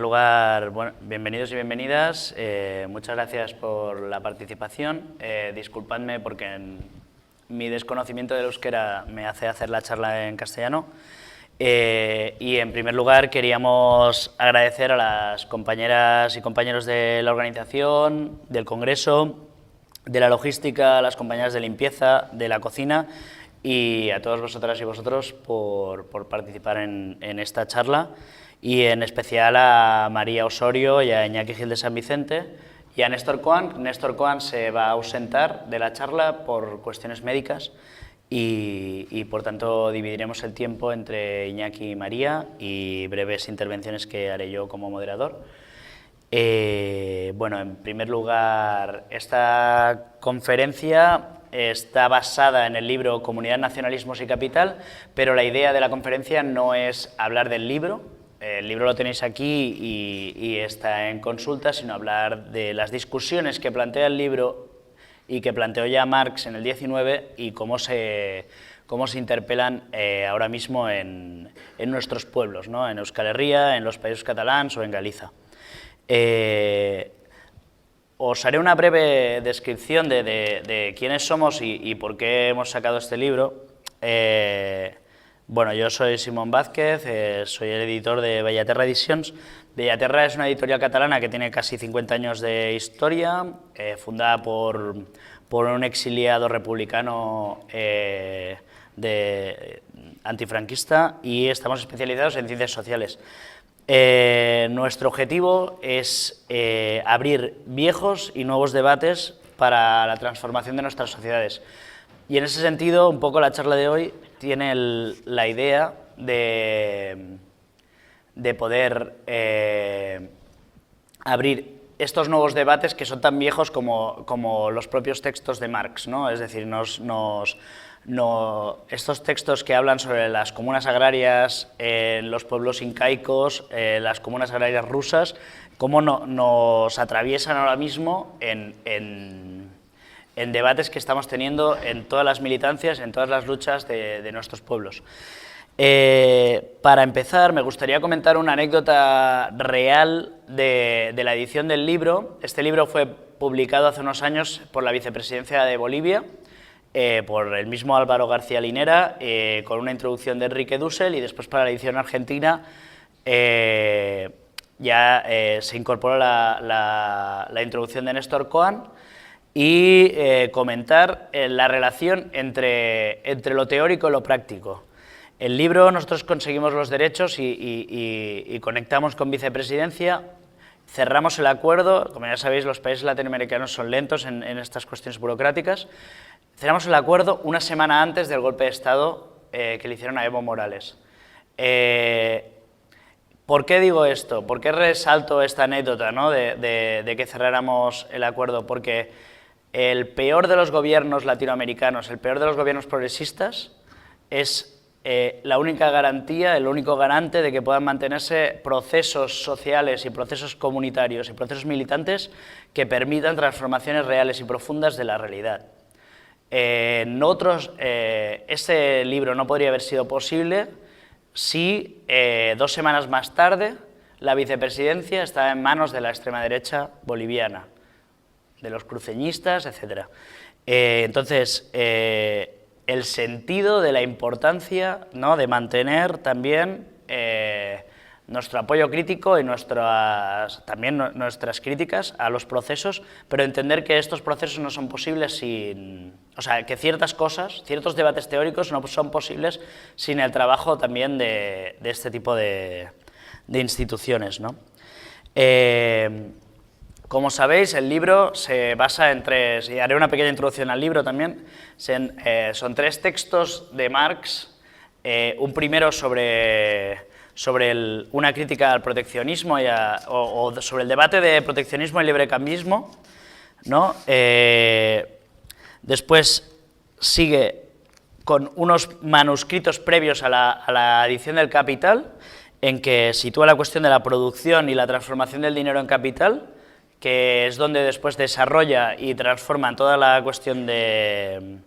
lugar, bueno, bienvenidos y bienvenidas. Muchas gracias por la participación. Disculpadme porque mi desconocimiento del euskera me hace hacer la charla en castellano. Y en primer lugar queríamos agradecer a las compañeras y compañeros de la organización, del congreso, de la logística, a las compañeras de limpieza, de la cocina y a todos vosotras y vosotros por participar en esta charla, y en especial a María Osorio y a Iñaki Gil de San Vicente y a Néstor Coan. Néstor Coan se va a ausentar de la charla por cuestiones médicas y por tanto dividiremos el tiempo entre Iñaki y María y breves intervenciones que haré yo como moderador. Bueno, en primer lugar, esta conferencia está basada en el libro Comunidad, Nacionalismos y Capital, pero la idea de la conferencia no es hablar del libro. El libro lo tenéis aquí y está en consulta, sino hablar de las discusiones que plantea el libro y que planteó ya Marx en el 19 y cómo se interpelan ahora mismo en nuestros pueblos, ¿no? En Euskal Herria, en los Països Catalans o en Galiza. Os haré una breve descripción de quiénes somos y por qué hemos sacado este libro. Bueno, yo soy Simón Vázquez, soy el editor de Bellaterra Edicions. Bellaterra es una editorial catalana que tiene casi 50 años de historia, fundada por un exiliado republicano antifranquista, y estamos especializados en ciencias sociales. Nuestro objetivo es abrir viejos y nuevos debates para la transformación de nuestras sociedades. Y en ese sentido, un poco la charla de hoy tiene la idea de poder abrir estos nuevos debates que son tan viejos como los propios textos de Marx, ¿no? Es decir, estos textos que hablan sobre las comunas agrarias en los pueblos incaicos, las comunas agrarias rusas, cómo nos atraviesan ahora mismo en debates que estamos teniendo en todas las militancias, en todas las luchas de nuestros pueblos. Para empezar, me gustaría comentar una anécdota real de la edición del libro. Este libro fue publicado hace unos años por la vicepresidencia de Bolivia, por el mismo Álvaro García Linera, con una introducción de Enrique Dussel, y después para la edición argentina ya se incorporó la introducción de Néstor Coan, y comentar la relación entre lo teórico y lo práctico. El libro, nosotros conseguimos los derechos y conectamos con vicepresidencia, cerramos el acuerdo. Como ya sabéis, los países latinoamericanos son lentos en estas cuestiones burocráticas. Cerramos el acuerdo una semana antes del golpe de Estado que le hicieron a Evo Morales. ¿Por qué digo esto? ¿Por qué resalto esta anécdota, ¿no? de que cerráramos el acuerdo? Porque el peor de los gobiernos latinoamericanos, el peor de los gobiernos progresistas, es la única garantía, el único garante de que puedan mantenerse procesos sociales y procesos comunitarios y procesos militantes que permitan transformaciones reales y profundas de la realidad. Este libro no podría haber sido posible si 2 semanas más tarde la vicepresidencia estaba en manos de la extrema derecha boliviana, de los cruceñistas, etc. Entonces, el sentido de la importancia, ¿no?, de mantener también nuestro apoyo crítico y también nuestras críticas a los procesos, pero entender que estos procesos no son posibles sin... O sea, que ciertas cosas, ciertos debates teóricos no son posibles sin el trabajo también de este tipo de instituciones, ¿no? Como sabéis, el libro se basa en 3, y haré una pequeña introducción al libro también, son 3 textos de Marx, un primero sobre una crítica al proteccionismo o sobre el debate de proteccionismo y librecambismo, ¿no? Después sigue con unos manuscritos previos a la edición del Capital, en que sitúa la cuestión de la producción y la transformación del dinero en capital, que es donde después desarrolla y transforma toda la cuestión de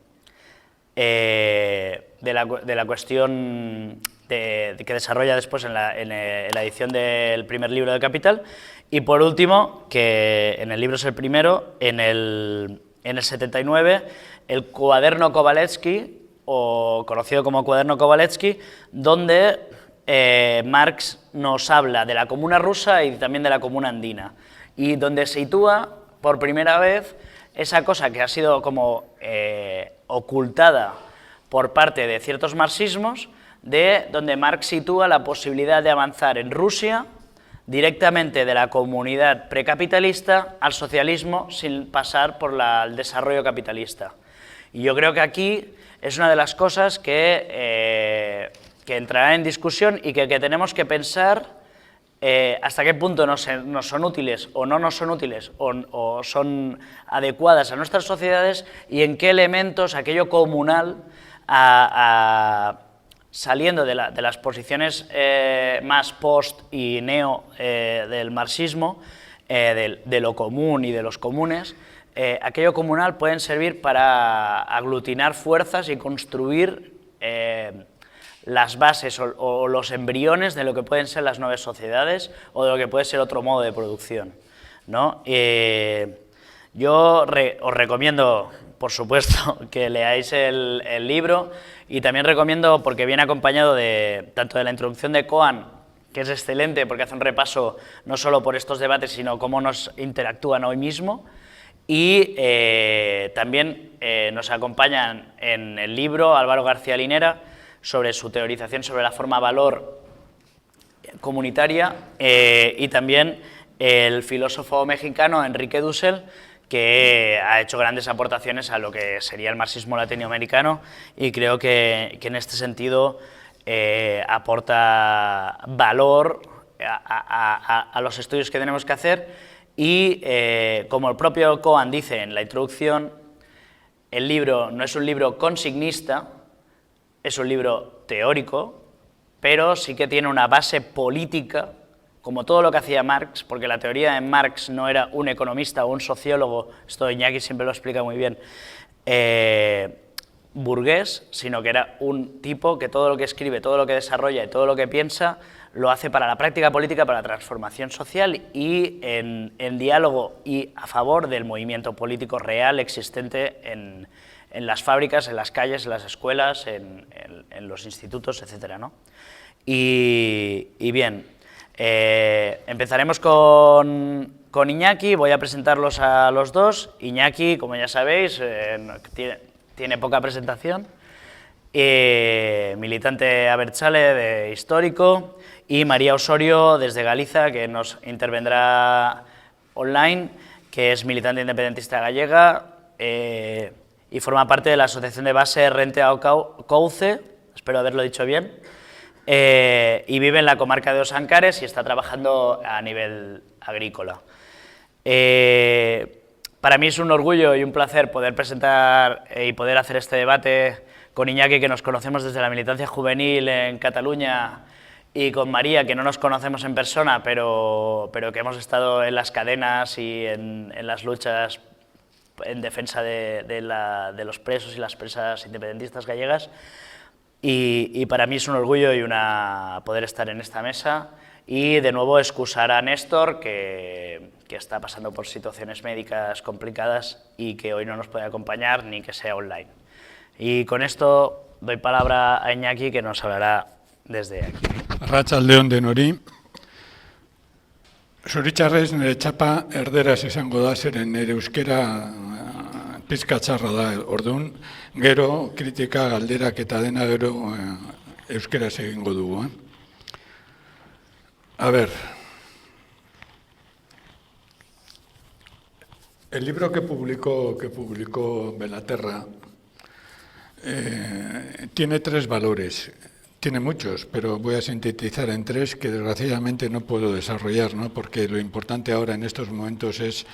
la cuestión que desarrolla después en la edición del primer libro de Capital. Y por último, que en el libro es el primero, en el 79, el Cuaderno Kovalevsky, o conocido como Cuaderno Kovalevsky, donde Marx nos habla de la comuna rusa y también de la comuna andina, y donde sitúa por primera vez esa cosa que ha sido como ocultada por parte de ciertos marxismos, de donde Marx sitúa la posibilidad de avanzar en Rusia directamente de la comunidad precapitalista al socialismo sin pasar por el desarrollo capitalista. Y yo creo que aquí es una de las cosas que entrará en discusión y que tenemos que pensar hasta qué punto nos son útiles o no nos son útiles o son adecuadas a nuestras sociedades, y en qué elementos aquello comunal saliendo de las posiciones más post y neo del marxismo, de lo común y de los comunes, aquello comunal pueden servir para aglutinar fuerzas y construir las bases o los embriones de lo que pueden ser las nuevas sociedades o de lo que puede ser otro modo de producción, ¿no? Yo os recomiendo, por supuesto, que leáis el libro, y también recomiendo, porque viene acompañado tanto de la introducción de Cohen, que es excelente porque hace un repaso no solo por estos debates, sino cómo nos interactúan hoy mismo, y también nos acompañan en el libro Álvaro García Linera sobre su teorización sobre la forma valor comunitaria, y también el filósofo mexicano Enrique Dussel, que ha hecho grandes aportaciones a lo que sería el marxismo latinoamericano, y creo que en este sentido aporta valor a los estudios que tenemos que hacer, y como el propio Cohen dice en la introducción, el libro no es un libro consignista, es un libro teórico, pero sí que tiene una base política, como todo lo que hacía Marx, porque la teoría de Marx no era un economista o un sociólogo, esto Iñaki siempre lo explica muy bien, burgués, sino que era un tipo que todo lo que escribe, todo lo que desarrolla y todo lo que piensa lo hace para la práctica política, para la transformación social y en diálogo y a favor del movimiento político real existente en las fábricas, en las calles, en las escuelas, en los institutos, etcétera, ¿no? Y bien, empezaremos con Iñaki, voy a presentarlos a los dos. Iñaki, como ya sabéis, tiene poca presentación, militante abertzale de histórico, y María Osorio desde Galiza, que nos intervendrá online, que es militante independentista gallega, y forma parte de la asociación de base Rente ao Couce, espero haberlo dicho bien, y vive en la comarca de Os Ancares y está trabajando a nivel agrícola. Para mí es un orgullo y un placer poder presentar y poder hacer este debate con Iñaki, que nos conocemos desde la militancia juvenil en Cataluña, y con María, que no nos conocemos en persona, pero que hemos estado en las cadenas y en las luchas en defensa de los presos y las presas independentistas gallegas. Y para mí es un orgullo y poder estar en esta mesa, y de nuevo excusar a Néstor, que está pasando por situaciones médicas complicadas y que hoy no nos puede acompañar ni que sea online. Y con esto doy palabra a Iñaki, que nos hablará desde aquí. Arratsaldeon denori. Zoritxarrez nire txapa erderaz izango da, zeren nire euskera pizka txarra da, orduan, gero kritika, galderak eta dena gero euskeraz egingo dugu. A ver, el libro que publicó Bellaterra tiene tres valores. Tiene muchos, pero voy a sintetizar en tres que desgraciadamente no puedo desarrollar, ¿no? Porque lo importante ahora en estos momentos es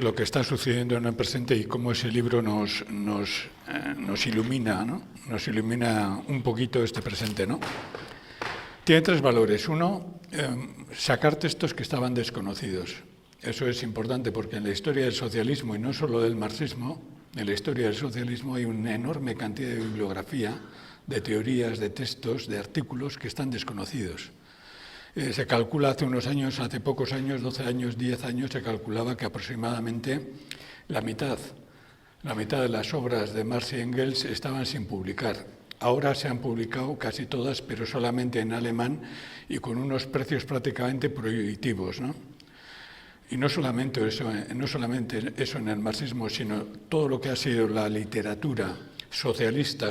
lo que está sucediendo en el presente y cómo ese libro nos ilumina, ¿no? Nos ilumina un poquito este presente, ¿no? Tiene tres valores. Uno, sacar textos que estaban desconocidos. Eso es importante porque en la historia del socialismo, y no solo del marxismo, en la historia del socialismo hay una enorme cantidad de bibliografía de teorías, de textos, de artículos que están desconocidos. Se calcula hace unos años, hace pocos años, 12 años, 10 años, se calculaba que aproximadamente la mitad de las obras de Marx y Engels estaban sin publicar. Ahora se han publicado casi todas, pero solamente en alemán y con unos precios prácticamente prohibitivos, ¿no? Y no solamente eso en el marxismo, sino todo lo que ha sido la literatura socialista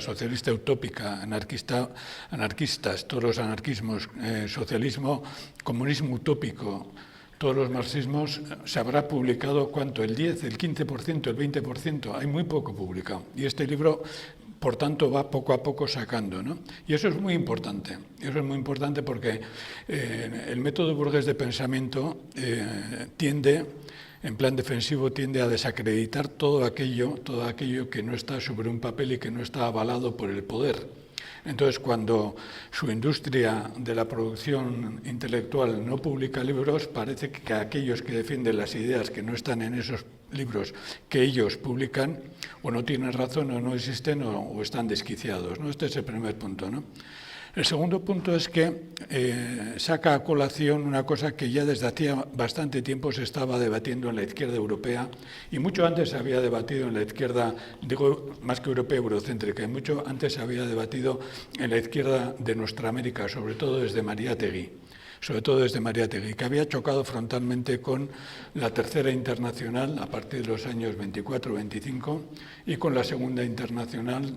utópica, anarquistas, todos los anarquismos, socialismo, comunismo utópico, todos los marxismos, se habrá publicado, ¿cuánto? El 10, el 15%, el 20%, hay muy poco publicado. Y este libro, por tanto, va poco a poco sacando, ¿no? Y eso es muy importante. Eso es muy importante porque el método burgués de pensamiento tiende, en plan defensivo, tiende a desacreditar todo aquello que no está sobre un papel y que no está avalado por el poder. Entonces, cuando su industria de la producción intelectual no publica libros, parece que aquellos que defienden las ideas que no están en esos libros que ellos publican, o no tienen razón, o no existen, o están desquiciados, ¿no? Este es el primer punto, ¿no? El segundo punto es que saca a colación una cosa que ya desde hacía bastante tiempo se estaba debatiendo en la izquierda europea y mucho antes se había debatido en la izquierda, digo más que europea, eurocéntrica, y mucho antes se había debatido en la izquierda de nuestra América, sobre todo desde Mariátegui, que había chocado frontalmente con la Tercera Internacional a partir de los años 24-25 y con la Segunda Internacional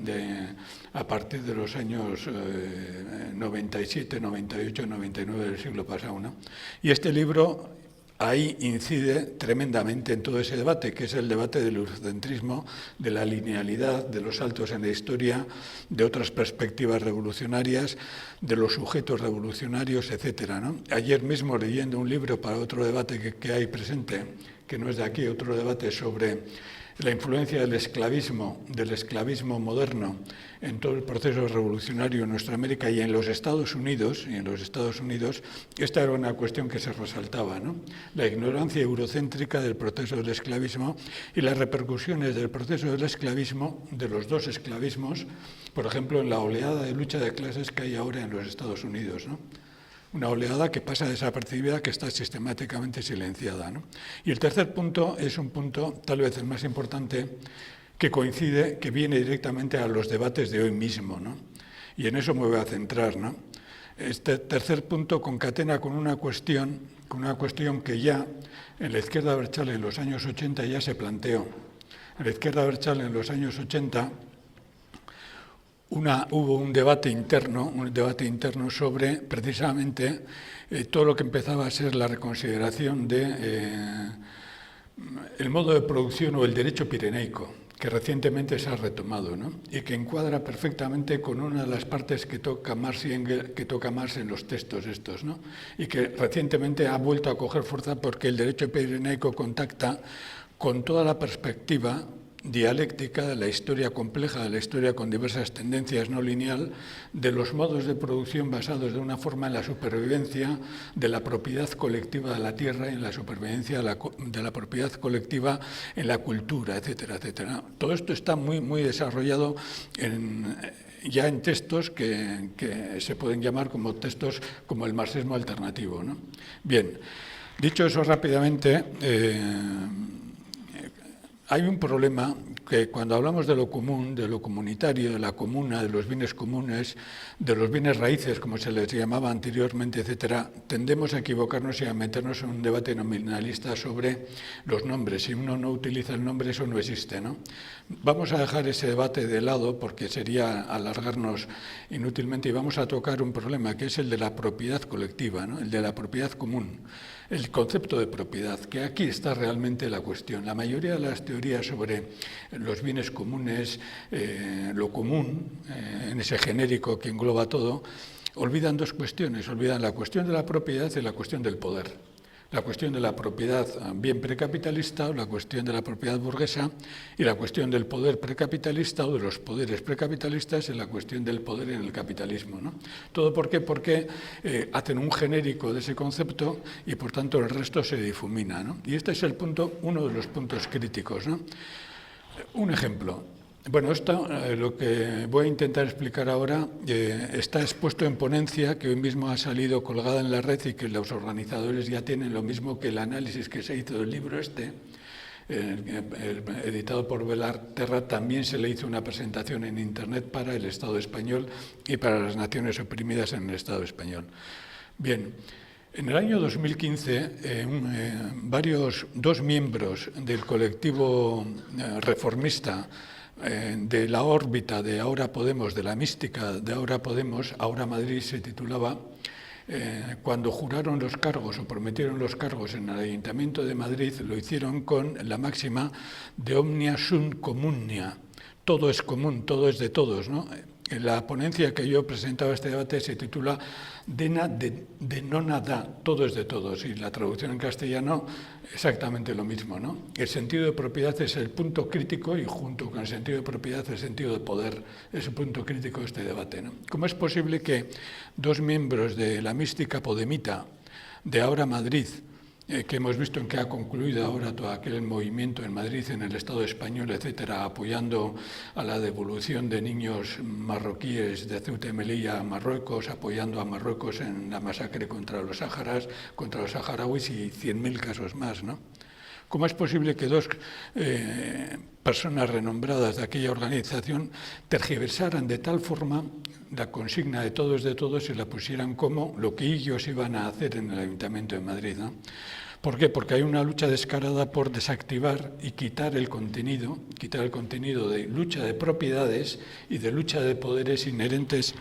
a partir de los años 97, 98, 99 del siglo pasado, ¿no? Y este libro ahí incide tremendamente en todo ese debate, que es el debate del eurocentrismo, de la linealidad, de los saltos en la historia, de otras perspectivas revolucionarias, de los sujetos revolucionarios, etcétera, ¿no? Ayer mismo, leyendo un libro para otro debate que hay presente, que no es de aquí, otro debate sobre la influencia del esclavismo moderno en todo el proceso revolucionario en nuestra América y en los Estados Unidos, esta era una cuestión que se resaltaba, ¿no? La ignorancia eurocéntrica del proceso del esclavismo y las repercusiones del proceso del esclavismo, de los dos esclavismos, por ejemplo, en la oleada de lucha de clases que hay ahora en los Estados Unidos, ¿no? Una oleada que pasa desapercibida, que está sistemáticamente silenciada, ¿no? Y el tercer punto es un punto, tal vez el más importante, que coincide, que viene directamente a los debates de hoy mismo, ¿no? Y en eso me voy a centrar, ¿no? Este tercer punto concatena con una cuestión que ya en la izquierda abertzale en los años 80 ya se planteó. En la izquierda abertzale en los años 80 hubo un debate interno sobre precisamente todo lo que empezaba a ser la reconsideración de el modo de producción o el derecho pirenaico, que recientemente se ha retomado, ¿no? Y que encuadra perfectamente con una de las partes que toca Marx en los textos estos, ¿no? Y que recientemente ha vuelto a coger fuerza porque el derecho pirenaico contacta con toda la perspectiva dialéctica de la historia compleja, de la historia con diversas tendencias no lineal, de los modos de producción basados de una forma en la supervivencia de la propiedad colectiva de la tierra, en la supervivencia de la propiedad colectiva en la cultura, etcétera, etcétera. Todo esto está muy, muy desarrollado ya en textos que se pueden llamar como textos como el marxismo alternativo, ¿no? Bien, dicho eso rápidamente, hay un problema que cuando hablamos de lo común, de lo comunitario, de la comuna, de los bienes comunes, de los bienes raíces, como se les llamaba anteriormente, etcétera, tendemos a equivocarnos y a meternos en un debate nominalista sobre los nombres. Si uno no utiliza el nombre, eso no existe, ¿no? Vamos a dejar ese debate de lado porque sería alargarnos inútilmente y vamos a tocar un problema que es el de la propiedad colectiva, ¿no? El de la propiedad común. El concepto de propiedad, que aquí está realmente la cuestión. La mayoría de las teorías sobre los bienes comunes, lo común, en ese genérico que engloba todo, olvidan dos cuestiones. Olvidan la cuestión de la propiedad y la cuestión del poder. La cuestión de la propiedad bien precapitalista, o la cuestión de la propiedad burguesa, y la cuestión del poder precapitalista o de los poderes precapitalistas en la cuestión del poder en el capitalismo, ¿no? ¿Todo por qué? Porque hacen un genérico de ese concepto y por tanto el resto se difumina, ¿no? Y este es el punto, uno de los puntos críticos, ¿no? Un ejemplo. Bueno, esto, lo que voy a intentar explicar ahora, está expuesto en ponencia, que hoy mismo ha salido colgada en la red y que los organizadores ya tienen, lo mismo que el análisis que se hizo del libro editado por Belarterra. También se le hizo una presentación en Internet para el Estado español y para las naciones oprimidas en el Estado español. Bien. En el año 2015, dos miembros del colectivo reformista de la órbita de Ahora Podemos, de la mística de Ahora Podemos, Ahora Madrid se titulaba, cuando juraron los cargos o prometieron los cargos en el Ayuntamiento de Madrid, lo hicieron con la máxima de omnia sunt communia, todo es común, todo es de todos, ¿no? La ponencia que yo presentaba a este debate se titula Dena de nona da, todo es de todos, y la traducción en castellano exactamente lo mismo, ¿no? El sentido de propiedad es el punto crítico y junto con el sentido de propiedad el sentido de poder es el punto crítico de este debate, ¿no? ¿Cómo es posible que dos miembros de la mística podemita de Ahora Madrid, que hemos visto en que ha concluido ahora todo aquel movimiento en Madrid, en el Estado español, etcétera, apoyando a la devolución de niños marroquíes de Ceuta y Melilla a Marruecos, apoyando a Marruecos en la masacre contra los saharauis y 100.000 casos más, ¿no? ¿Cómo es posible que dos personas renombradas de aquella organización tergiversaran de tal forma la consigna de todos y la pusieran como lo que ellos iban a hacer en el Ayuntamiento de Madrid, ¿no? ¿Por qué? Porque hay una lucha descarada por desactivar y quitar el contenido de lucha de propiedades y de lucha de poderes inherentes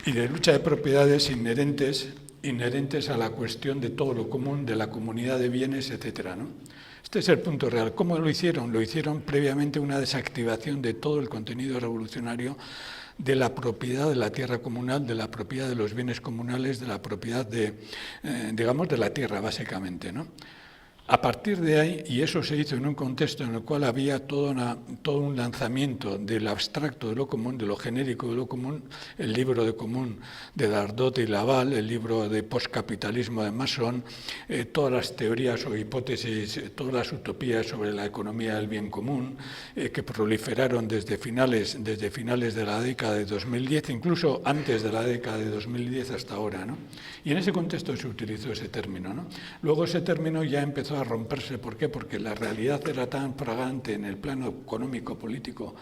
y de lucha de propiedades inherentes a la cuestión de todo lo común, de la comunidad de bienes, etcétera, ¿no? Este es el punto real. ¿Cómo lo hicieron? Lo hicieron previamente una desactivación de todo el contenido revolucionario de la propiedad de la tierra comunal, de la propiedad de los bienes comunales, de la propiedad de la tierra, básicamente, ¿no? A partir de ahí, y eso se hizo en un contexto en el cual había todo un lanzamiento del abstracto de lo común, de lo genérico de lo común, el libro de común de Dardot y Laval, el libro de postcapitalismo de Mason, todas las teorías o hipótesis, todas las utopías sobre la economía del bien común, que proliferaron desde finales de la década de 2010, incluso antes de la década de 2010 hasta ahora, ¿no? Y en ese contexto se utilizó ese término, ¿no? Luego ese término ya empezó a romperse. ¿Por qué? Porque la realidad era tan fragante en el plano económico-político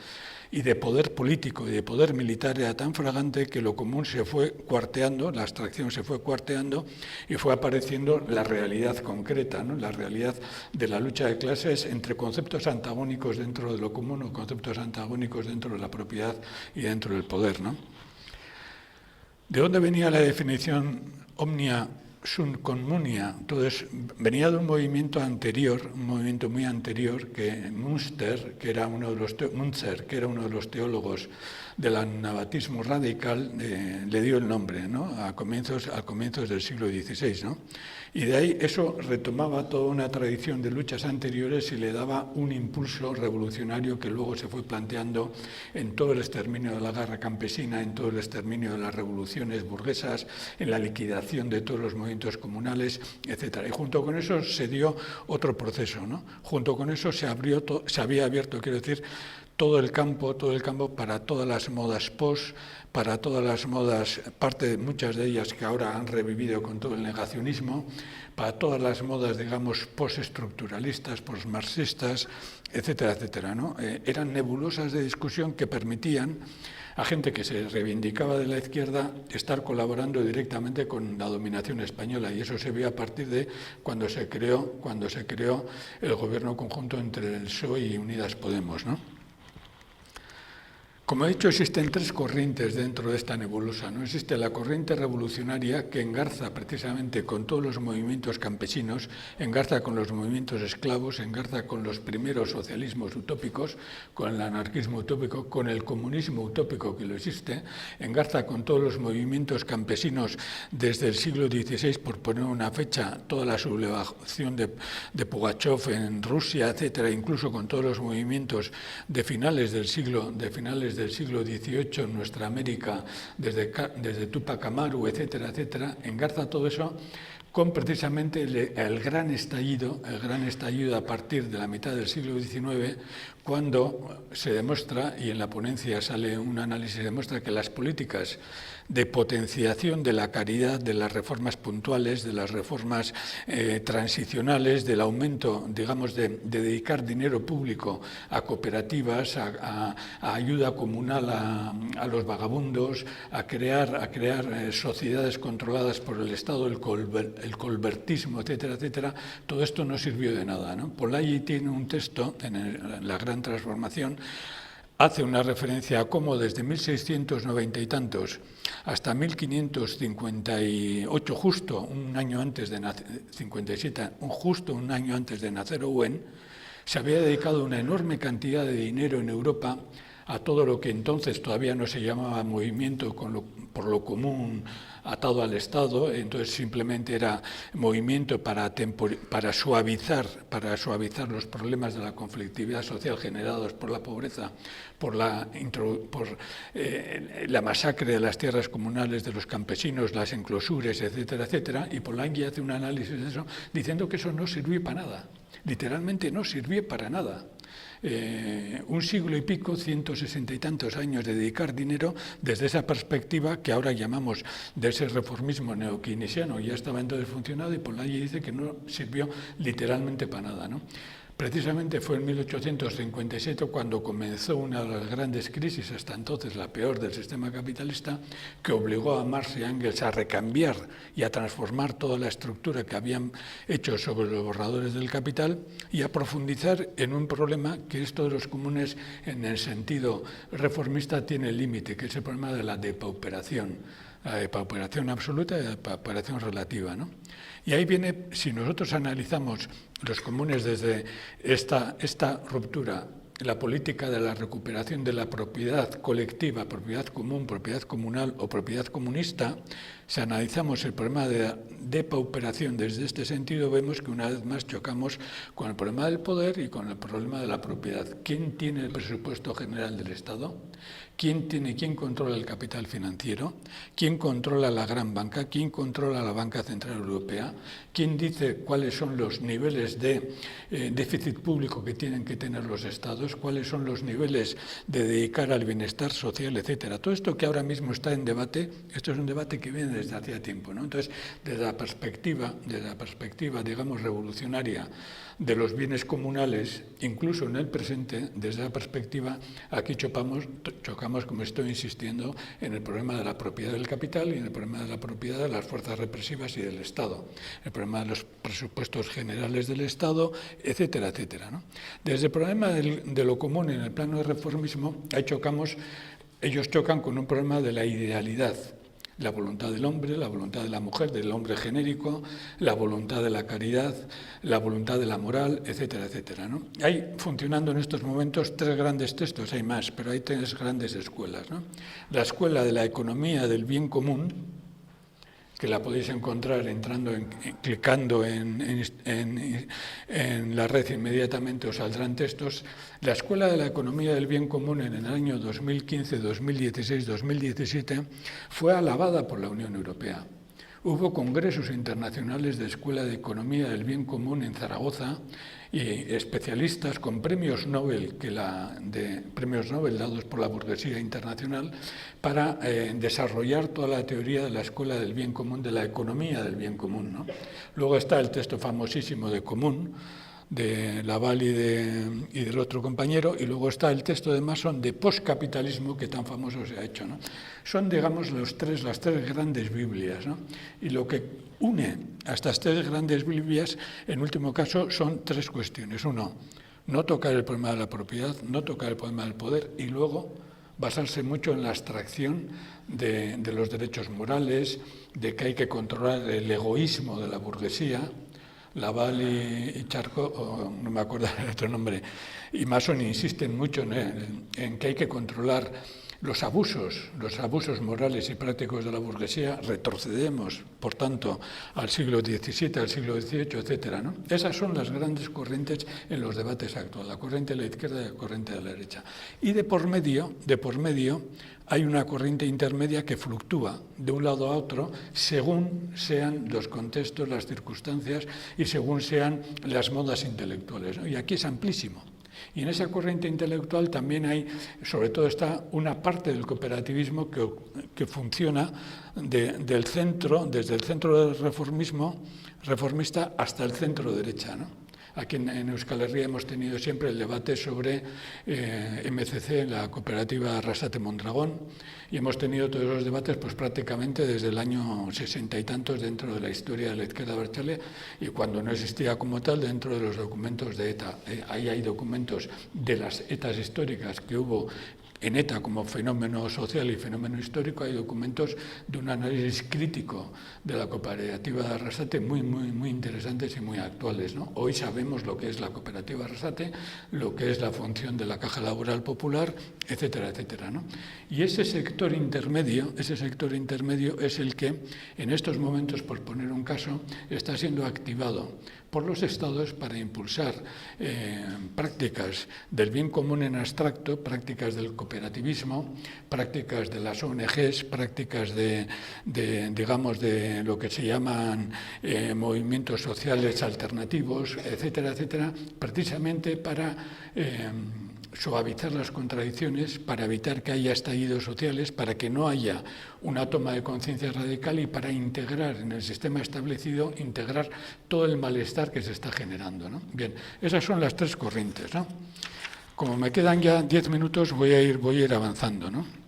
y de poder político y de poder militar, era tan fragante que lo común se fue cuarteando, la abstracción se fue cuarteando y fue apareciendo la realidad concreta, ¿no? La realidad de la lucha de clases entre conceptos antagónicos dentro de lo común o conceptos antagónicos dentro de la propiedad y dentro del poder, ¿no? ¿De dónde venía la definición omnia sunt communia? Entonces, venía de un movimiento anterior, un movimiento muy anterior, que Münzer, que era uno de los teólogos del anabatismo radical, le dio el nombre, ¿no? a comienzos del siglo XVI, ¿no? Y de ahí eso retomaba toda una tradición de luchas anteriores y le daba un impulso revolucionario que luego se fue planteando en todo el exterminio de la guerra campesina, en todo el exterminio de las revoluciones burguesas, en la liquidación de todos los movimientos comunales, etc. Y junto con eso se dio otro proceso, ¿no? Junto con eso se había abierto, quiero decir, todo el campo para todas las modas para todas las modas, muchas de ellas que ahora han revivido con todo el negacionismo, para todas las modas, digamos, postestructuralistas, postmarxistas, etcétera, etcétera, ¿no? Eran nebulosas de discusión que permitían a gente que se reivindicaba de la izquierda estar colaborando directamente con la dominación española, y eso se vio a partir de cuando se creó el gobierno conjunto entre el PSOE y Unidas Podemos, ¿no? Como he dicho, existen tres corrientes dentro de esta nebulosa, ¿no? Existe la corriente revolucionaria que engarza precisamente con todos los movimientos campesinos, engarza con los movimientos esclavos, engarza con los primeros socialismos utópicos, con el anarquismo utópico, con el comunismo utópico que lo existe, engarza con todos los movimientos campesinos desde el siglo XVI, por poner una fecha, toda la sublevación de Pugachov en Rusia, etcétera, incluso con todos los movimientos de finales del siglo XVIII en nuestra América, desde Tupac Amaru, etcétera, etcétera, engarza todo eso con precisamente el gran estallido a partir de la mitad del siglo XIX, cuando se demuestra, y en la ponencia sale un análisis, demuestra que las políticas de potenciación de la caridad, de las reformas puntuales, de las reformas transicionales, del aumento, digamos, de dedicar dinero público a cooperativas, a ayuda comunal a los vagabundos, a crear sociedades controladas por el Estado, el colbertismo, etcétera, etcétera, todo esto no sirvió de nada, ¿no? Polayi tiene un texto en la Gran Transformación, hace una referencia a cómo desde 1690 y tantos hasta 1558, justo un año antes de nacer, 57, justo un año antes de nacer Owen, se había dedicado una enorme cantidad de dinero en Europa a todo lo que entonces todavía no se llamaba movimiento por lo común atado al Estado, entonces simplemente era movimiento para suavizar los problemas de la conflictividad social generados por la pobreza, por la masacre de las tierras comunales de los campesinos, las enclosures, etcétera, etcétera, y Polanyi hace un análisis de eso diciendo que eso no sirvió para nada, literalmente no sirvió para nada. Un siglo y pico, 160 y tantos años de dedicar dinero desde esa perspectiva que ahora llamamos de ese reformismo neokeynesiano, ya estaba entonces funcionado, y Polanyi dice que no sirvió literalmente para nada, ¿no? Precisamente fue en 1857 cuando comenzó una de las grandes crisis, hasta entonces la peor del sistema capitalista, que obligó a Marx y a Engels a recambiar y a transformar toda la estructura que habían hecho sobre los borradores del Capital y a profundizar en un problema que esto de los comunes en el sentido reformista tiene límite, que es el problema de la depauperación. La depauperación absoluta y la depauperación relativa, ¿no? Y ahí viene, si nosotros analizamos los comunes desde esta ruptura, la política de la recuperación de la propiedad colectiva, propiedad común, propiedad comunal o propiedad comunista, si analizamos el problema de la depauperación desde este sentido, vemos que una vez más chocamos con el problema del poder y con el problema de la propiedad. ¿Quién tiene el presupuesto general del Estado? ¿Quién controla el capital financiero? ¿Quién controla la gran banca? ¿Quién controla la Banca Central Europea? ¿Quién dice cuáles son los niveles de déficit público que tienen que tener los estados? ¿Cuáles son los niveles de dedicar al bienestar social, etcétera? Todo esto que ahora mismo está en debate, esto es un debate que viene desde hacía tiempo, ¿no? Entonces, desde la perspectiva, digamos, revolucionaria de los bienes comunales, incluso en el presente, desde la perspectiva, aquí chocamos, como estoy insistiendo, en el problema de la propiedad del capital y en el problema de la propiedad de las fuerzas represivas y del Estado, el problema de los presupuestos generales del Estado, etcétera, etcétera, ¿no? Desde el problema de lo común en el plano del reformismo, ellos chocan con un problema de la idealidad. La voluntad del hombre, la voluntad de la mujer, del hombre genérico, la voluntad de la caridad, la voluntad de la moral, etcétera, etcétera, ¿no? Hay funcionando en estos momentos tres grandes textos, hay más, pero hay tres grandes escuelas, ¿no? La escuela de la economía del bien común, que la podéis encontrar clicando en la red, inmediatamente os saldrán textos. La Escuela de la Economía del Bien Común en el año 2015, 2016, 2017 fue alabada por la Unión Europea. Hubo congresos internacionales de Escuela de Economía del Bien Común en Zaragoza y especialistas con premios Nobel, premios Nobel dados por la burguesía internacional para desarrollar toda la teoría de la Escuela del Bien Común, de la economía del bien común, ¿no? Luego está el texto famosísimo de Común, de Laval y del otro compañero, y luego está el texto de Mason de postcapitalismo, que tan famoso se ha hecho, ¿no? Son, digamos, las tres grandes Biblias, ¿no? Y lo que une a estas tres grandes Biblias, en último caso, son tres cuestiones. Uno, no tocar el problema de la propiedad, no tocar el problema del poder, y luego basarse mucho en la abstracción de los derechos morales, de que hay que controlar el egoísmo de la burguesía. Laval y Charcot, no me acuerdo el otro nombre, y Mason insisten mucho en que hay que controlar los abusos morales y prácticos de la burguesía, retrocedemos, por tanto, al siglo XVII, al siglo XVIII, etcétera, ¿no? Esas son las grandes corrientes en los debates actuales, la corriente de la izquierda y la corriente de la derecha. Y de por medio, hay una corriente intermedia que fluctúa de un lado a otro según sean los contextos, las circunstancias y según sean las modas intelectuales, ¿no? Y aquí es amplísimo. Y en esa corriente intelectual también hay, sobre todo está una parte del cooperativismo que funciona desde el centro del reformista hasta el centro derecha, ¿no? Aquí en Euskal Herria hemos tenido siempre el debate sobre MCC, la cooperativa Arrasate Mondragón, y hemos tenido todos los debates pues prácticamente desde el año 60 y tantos dentro de la historia de la izquierda abertzale, y cuando no existía como tal dentro de los documentos de ETA. Ahí hay documentos de las ETAs históricas que hubo en ETA como fenómeno social y fenómeno histórico. Hay documentos de un análisis crítico de la cooperativa de Arrasate muy interesantes y muy actuales, ¿no? Hoy sabemos lo que es la cooperativa Arrasate, lo que es la función de la Caja Laboral Popular, etcétera, etcétera, ¿no? Y ese sector intermedio es el que en estos momentos, por poner un caso, está siendo activado por los estados para impulsar prácticas del bien común en abstracto, prácticas del cooperativismo, prácticas de las ONGs, prácticas de lo que se llaman movimientos sociales alternativos, etcétera, etcétera, precisamente para suavizar las contradicciones, para evitar que haya estallidos sociales, para que no haya una toma de conciencia radical y para integrar en el sistema establecido, integrar todo el malestar que se está generando, ¿no? Bien, esas son las tres corrientes, ¿no? Como me quedan ya 10 minutos, voy a ir avanzando, ¿no?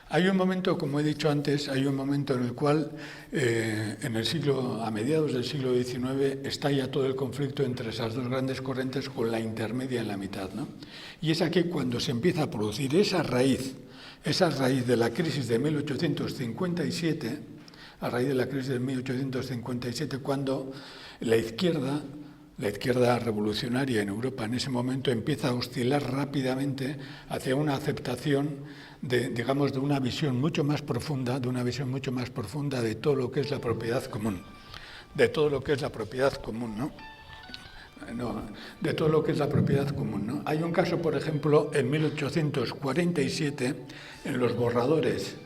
Hay un momento, como he dicho antes, hay un momento en el cual, a mediados del siglo XIX, estalla todo el conflicto entre esas dos grandes corrientes con la intermedia en la mitad, ¿no? Y es aquí cuando se empieza a producir esa raíz de la crisis de 1857, cuando la izquierda revolucionaria en Europa en ese momento empieza a oscilar rápidamente hacia una aceptación de una visión mucho más profunda, de todo lo que es la propiedad común, ¿no? De todo lo que es la propiedad común, ¿no? Hay un caso, por ejemplo, en 1847, en los borradores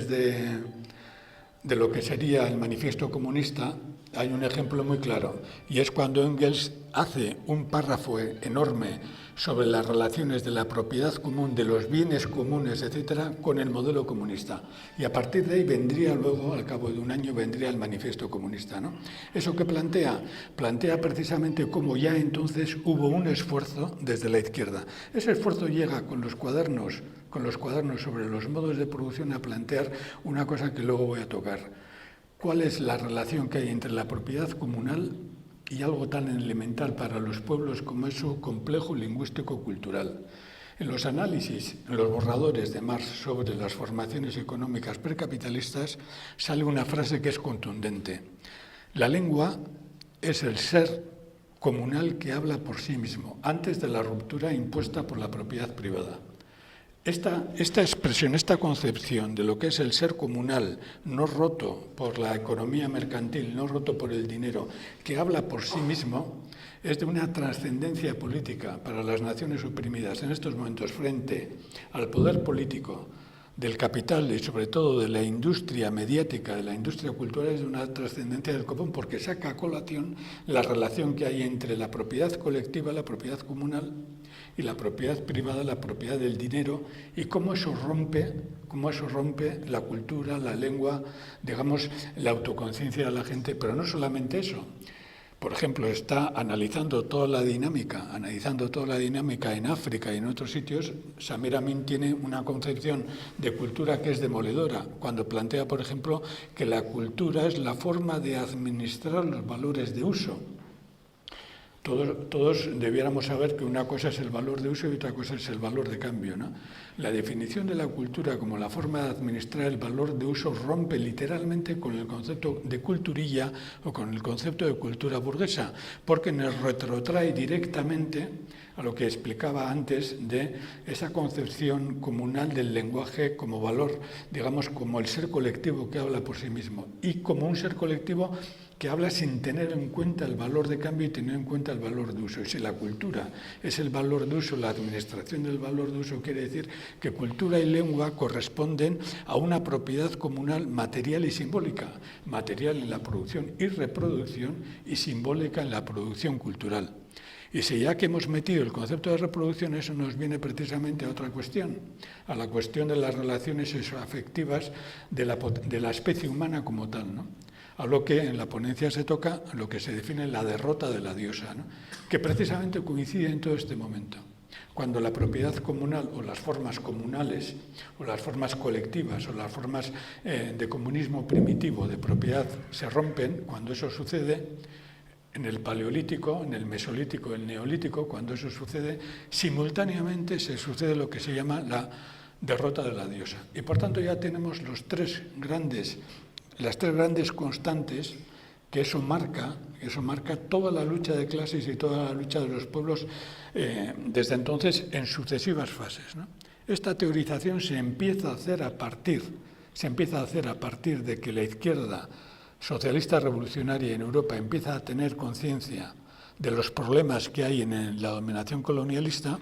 de lo que sería el Manifiesto Comunista, hay un ejemplo muy claro, y es cuando Engels hace un párrafo enorme sobre las relaciones de la propiedad común, de los bienes comunes, etcétera, con el modelo comunista. Y a partir de ahí vendría luego, al cabo de un año, vendría el Manifiesto Comunista, ¿no? ¿Eso qué plantea? Plantea precisamente cómo ya entonces hubo un esfuerzo desde la izquierda. Ese esfuerzo llega con los cuadernos sobre los modos de producción a plantear una cosa que luego voy a tocar. ¿Cuál es la relación que hay entre la propiedad comunal y algo tan elemental para los pueblos como es su complejo lingüístico-cultural? En los análisis, en los borradores de Marx sobre las formaciones económicas precapitalistas, sale una frase que es contundente. La lengua es el ser comunal que habla por sí mismo, antes de la ruptura impuesta por la propiedad privada. Esta expresión, esta concepción de lo que es el ser comunal, no roto por la economía mercantil, no roto por el dinero, que habla por sí mismo, es de una trascendencia política para las naciones oprimidas en estos momentos frente al poder político del capital y sobre todo de la industria mediática, de la industria cultural, es de una trascendencia del copón porque saca a colación la relación que hay entre la propiedad colectiva, la propiedad comunal, y la propiedad privada, la propiedad del dinero, y cómo eso rompe la cultura, la lengua, la autoconciencia de la gente, pero no solamente eso. Por ejemplo, está analizando toda la dinámica en África y en otros sitios. Samir Amin tiene una concepción de cultura que es demoledora, cuando plantea, por ejemplo, que la cultura es la forma de administrar los valores de uso, Todos debiéramos saber que una cosa es el valor de uso y otra cosa es el valor de cambio, ¿no? La definición de la cultura como la forma de administrar el valor de uso rompe literalmente con el concepto de culturilla o con el concepto de cultura burguesa, porque nos retrotrae directamente a lo que explicaba antes de esa concepción comunal del lenguaje como valor, digamos, como el ser colectivo que habla por sí mismo y como un ser colectivo que habla sin tener en cuenta el valor de cambio y tener en cuenta el valor de uso. Y si la cultura es el valor de uso, la administración del valor de uso quiere decir que cultura y lengua corresponden a una propiedad comunal material y simbólica, material en la producción y reproducción y simbólica en la producción cultural. Y si ya que hemos metido el concepto de reproducción, eso nos viene precisamente a otra cuestión, a la cuestión de las relaciones afectivas de la especie humana como tal, ¿no? A lo que en la ponencia se toca lo que se define la derrota de la diosa, ¿no? Que precisamente coincide en todo este momento. Cuando la propiedad comunal o las formas comunales o las formas colectivas o las formas de comunismo primitivo de propiedad se rompen, cuando eso sucede, en el Paleolítico, en el Mesolítico, el Neolítico, cuando eso sucede, simultáneamente se sucede lo que se llama la derrota de la diosa. Y por tanto ya tenemos las tres grandes constantes que eso marca toda la lucha de clases y toda la lucha de los pueblos desde entonces en sucesivas fases, ¿no? Esta teorización se empieza a hacer a partir de que la izquierda socialista revolucionaria en Europa empieza a tener conciencia de los problemas que hay en la dominación colonialista,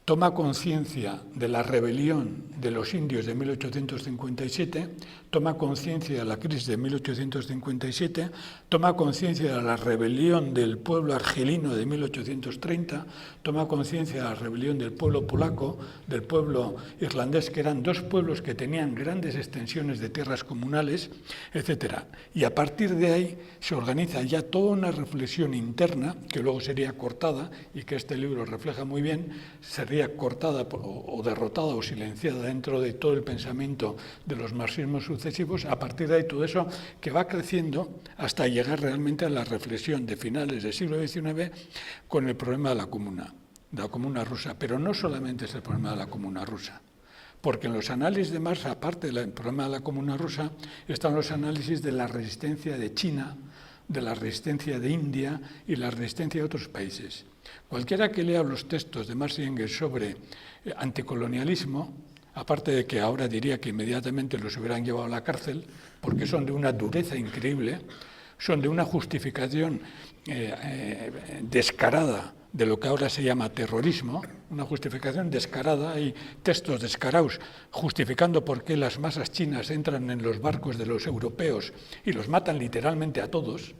toma conciencia de la rebelión de los indios de 1857, toma conciencia de la crisis de 1857, toma conciencia de la rebelión del pueblo argelino de 1830, toma conciencia de la rebelión del pueblo polaco, del pueblo irlandés, que eran dos pueblos que tenían grandes extensiones de tierras comunales, etc. Y a partir de ahí se organiza ya toda una reflexión interna, que luego sería cortada y que este libro refleja muy bien, sería cortada o derrotada o silenciada dentro de todo el pensamiento de los marxismos sucesivos. A partir de ahí todo eso que va creciendo hasta llegar realmente a la reflexión de finales del siglo XIX con el problema de la comuna rusa. Pero no solamente es el problema de la comuna rusa, porque en los análisis de Marx, aparte del problema de la comuna rusa, están los análisis de la resistencia de China, de la resistencia de India y la resistencia de otros países. Cualquiera que lea los textos de Marx y Engels sobre anticolonialismo, aparte de que ahora diría que inmediatamente los hubieran llevado a la cárcel, porque son de una dureza increíble, son de una justificación descarada de lo que ahora se llama terrorismo, una justificación descarada, hay textos descarados justificando por qué las masas chinas entran en los barcos de los europeos y los matan literalmente a todos,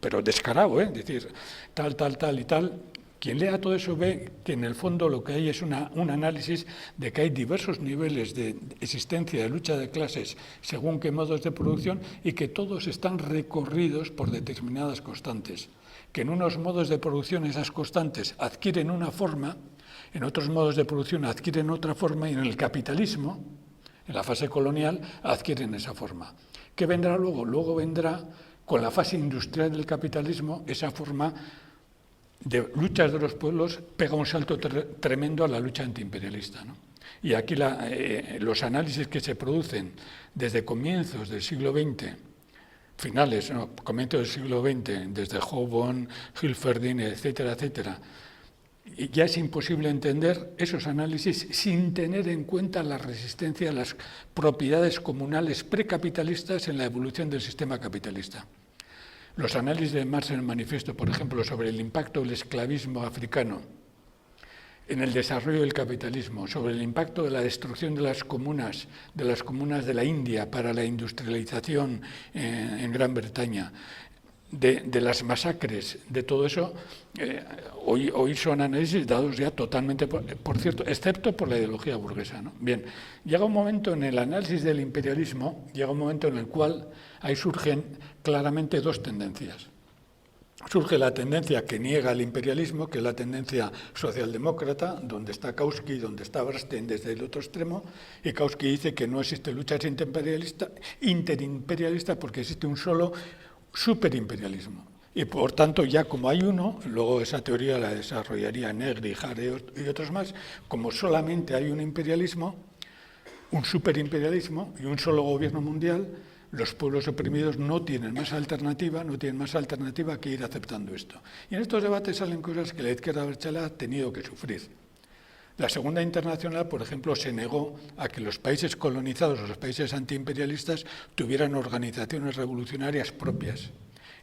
pero descarado, es decir, tal y tal. Quien lea todo eso ve que en el fondo lo que hay es un análisis de que hay diversos niveles de existencia de lucha de clases según qué modos de producción y que todos están recorridos por determinadas constantes. Que en unos modos de producción esas constantes adquieren una forma, en otros modos de producción adquieren otra forma y en el capitalismo, en la fase colonial, adquieren esa forma. ¿Qué vendrá luego? Luego vendrá con la fase industrial del capitalismo esa forma de luchas de los pueblos, pega un salto tremendo a la lucha antiimperialista, ¿no? Y aquí los análisis que se producen desde comienzos del siglo XX, comienzos del siglo XX, desde Hobon, Hilferdin, etcétera, y ya es imposible entender esos análisis sin tener en cuenta la resistencia a las propiedades comunales precapitalistas en la evolución del sistema capitalista. Los análisis de Marx en el manifiesto, por ejemplo, sobre el impacto del esclavismo africano en el desarrollo del capitalismo, sobre el impacto de la destrucción de las comunas de la India para la industrialización en Gran Bretaña, de las masacres, de todo eso, hoy son análisis dados ya totalmente, por cierto, excepto por la ideología burguesa, ¿no? Bien, llega un momento en el análisis del imperialismo, llega un momento en el cual ahí surgen claramente dos tendencias. Surge la tendencia que niega el imperialismo, que es la tendencia socialdemócrata, donde está Kautsky, donde está Bernstein desde el otro extremo, y Kautsky dice que no existe lucha interimperialista porque existe un solo superimperialismo. Y por tanto, ya como hay uno, luego esa teoría la desarrollaría Negri, Hare y otros más, como solamente hay un imperialismo, un superimperialismo y un solo gobierno mundial, los pueblos oprimidos no tienen más alternativa que ir aceptando esto. Y en estos debates salen cosas que la izquierda abertzale ha tenido que sufrir. La Segunda Internacional, por ejemplo, se negó a que los países colonizados o los países antiimperialistas tuvieran organizaciones revolucionarias propias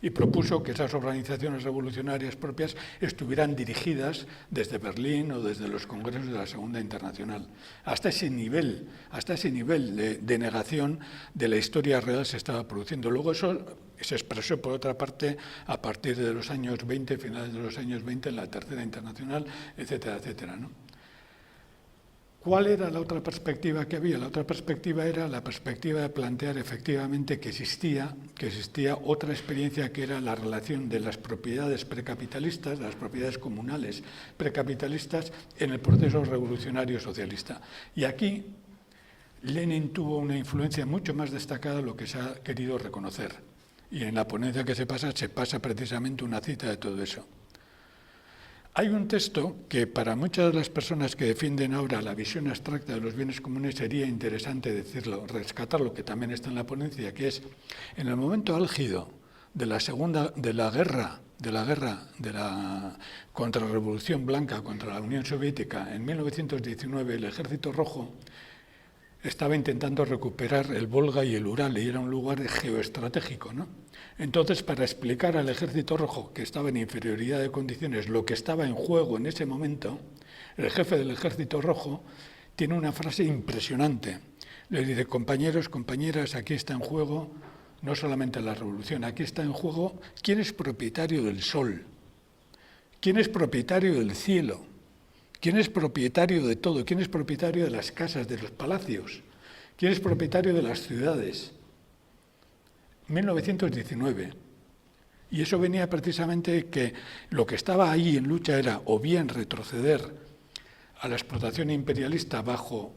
y propuso que esas organizaciones revolucionarias propias estuvieran dirigidas desde Berlín o desde los congresos de la Segunda Internacional. Hasta ese nivel de negación de la historia real se estaba produciendo. Luego eso se expresó, por otra parte, a partir de los años 20, finales de los años 20, en la Tercera Internacional, etcétera, etcétera, ¿no? ¿Cuál era la otra perspectiva que había? La otra perspectiva era la perspectiva de plantear efectivamente que existía otra experiencia, que era la relación de las propiedades precapitalistas, de las propiedades comunales precapitalistas en el proceso revolucionario socialista. Y aquí Lenin tuvo una influencia mucho más destacada de lo que se ha querido reconocer. Y en la ponencia que se pasa precisamente una cita de todo eso. Hay un texto que para muchas de las personas que defienden ahora la visión abstracta de los bienes comunes sería interesante decirlo, rescatarlo, que también está en la ponencia, que es en el momento álgido de la guerra contrarrevolución blanca contra la Unión Soviética en 1919, el Ejército Rojo estaba intentando recuperar el Volga y el Ural, y era un lugar geoestratégico, ¿no? Entonces, para explicar al Ejército Rojo, que estaba en inferioridad de condiciones, lo que estaba en juego en ese momento, el jefe del Ejército Rojo tiene una frase impresionante. Le dice: compañeros, compañeras, aquí está en juego no solamente la revolución, aquí está en juego quién es propietario del sol, quién es propietario del cielo, quién es propietario de todo, quién es propietario de las casas, de los palacios, quién es propietario de las ciudades. 1919. Y eso venía precisamente que lo que estaba ahí en lucha era o bien retroceder a la explotación imperialista bajo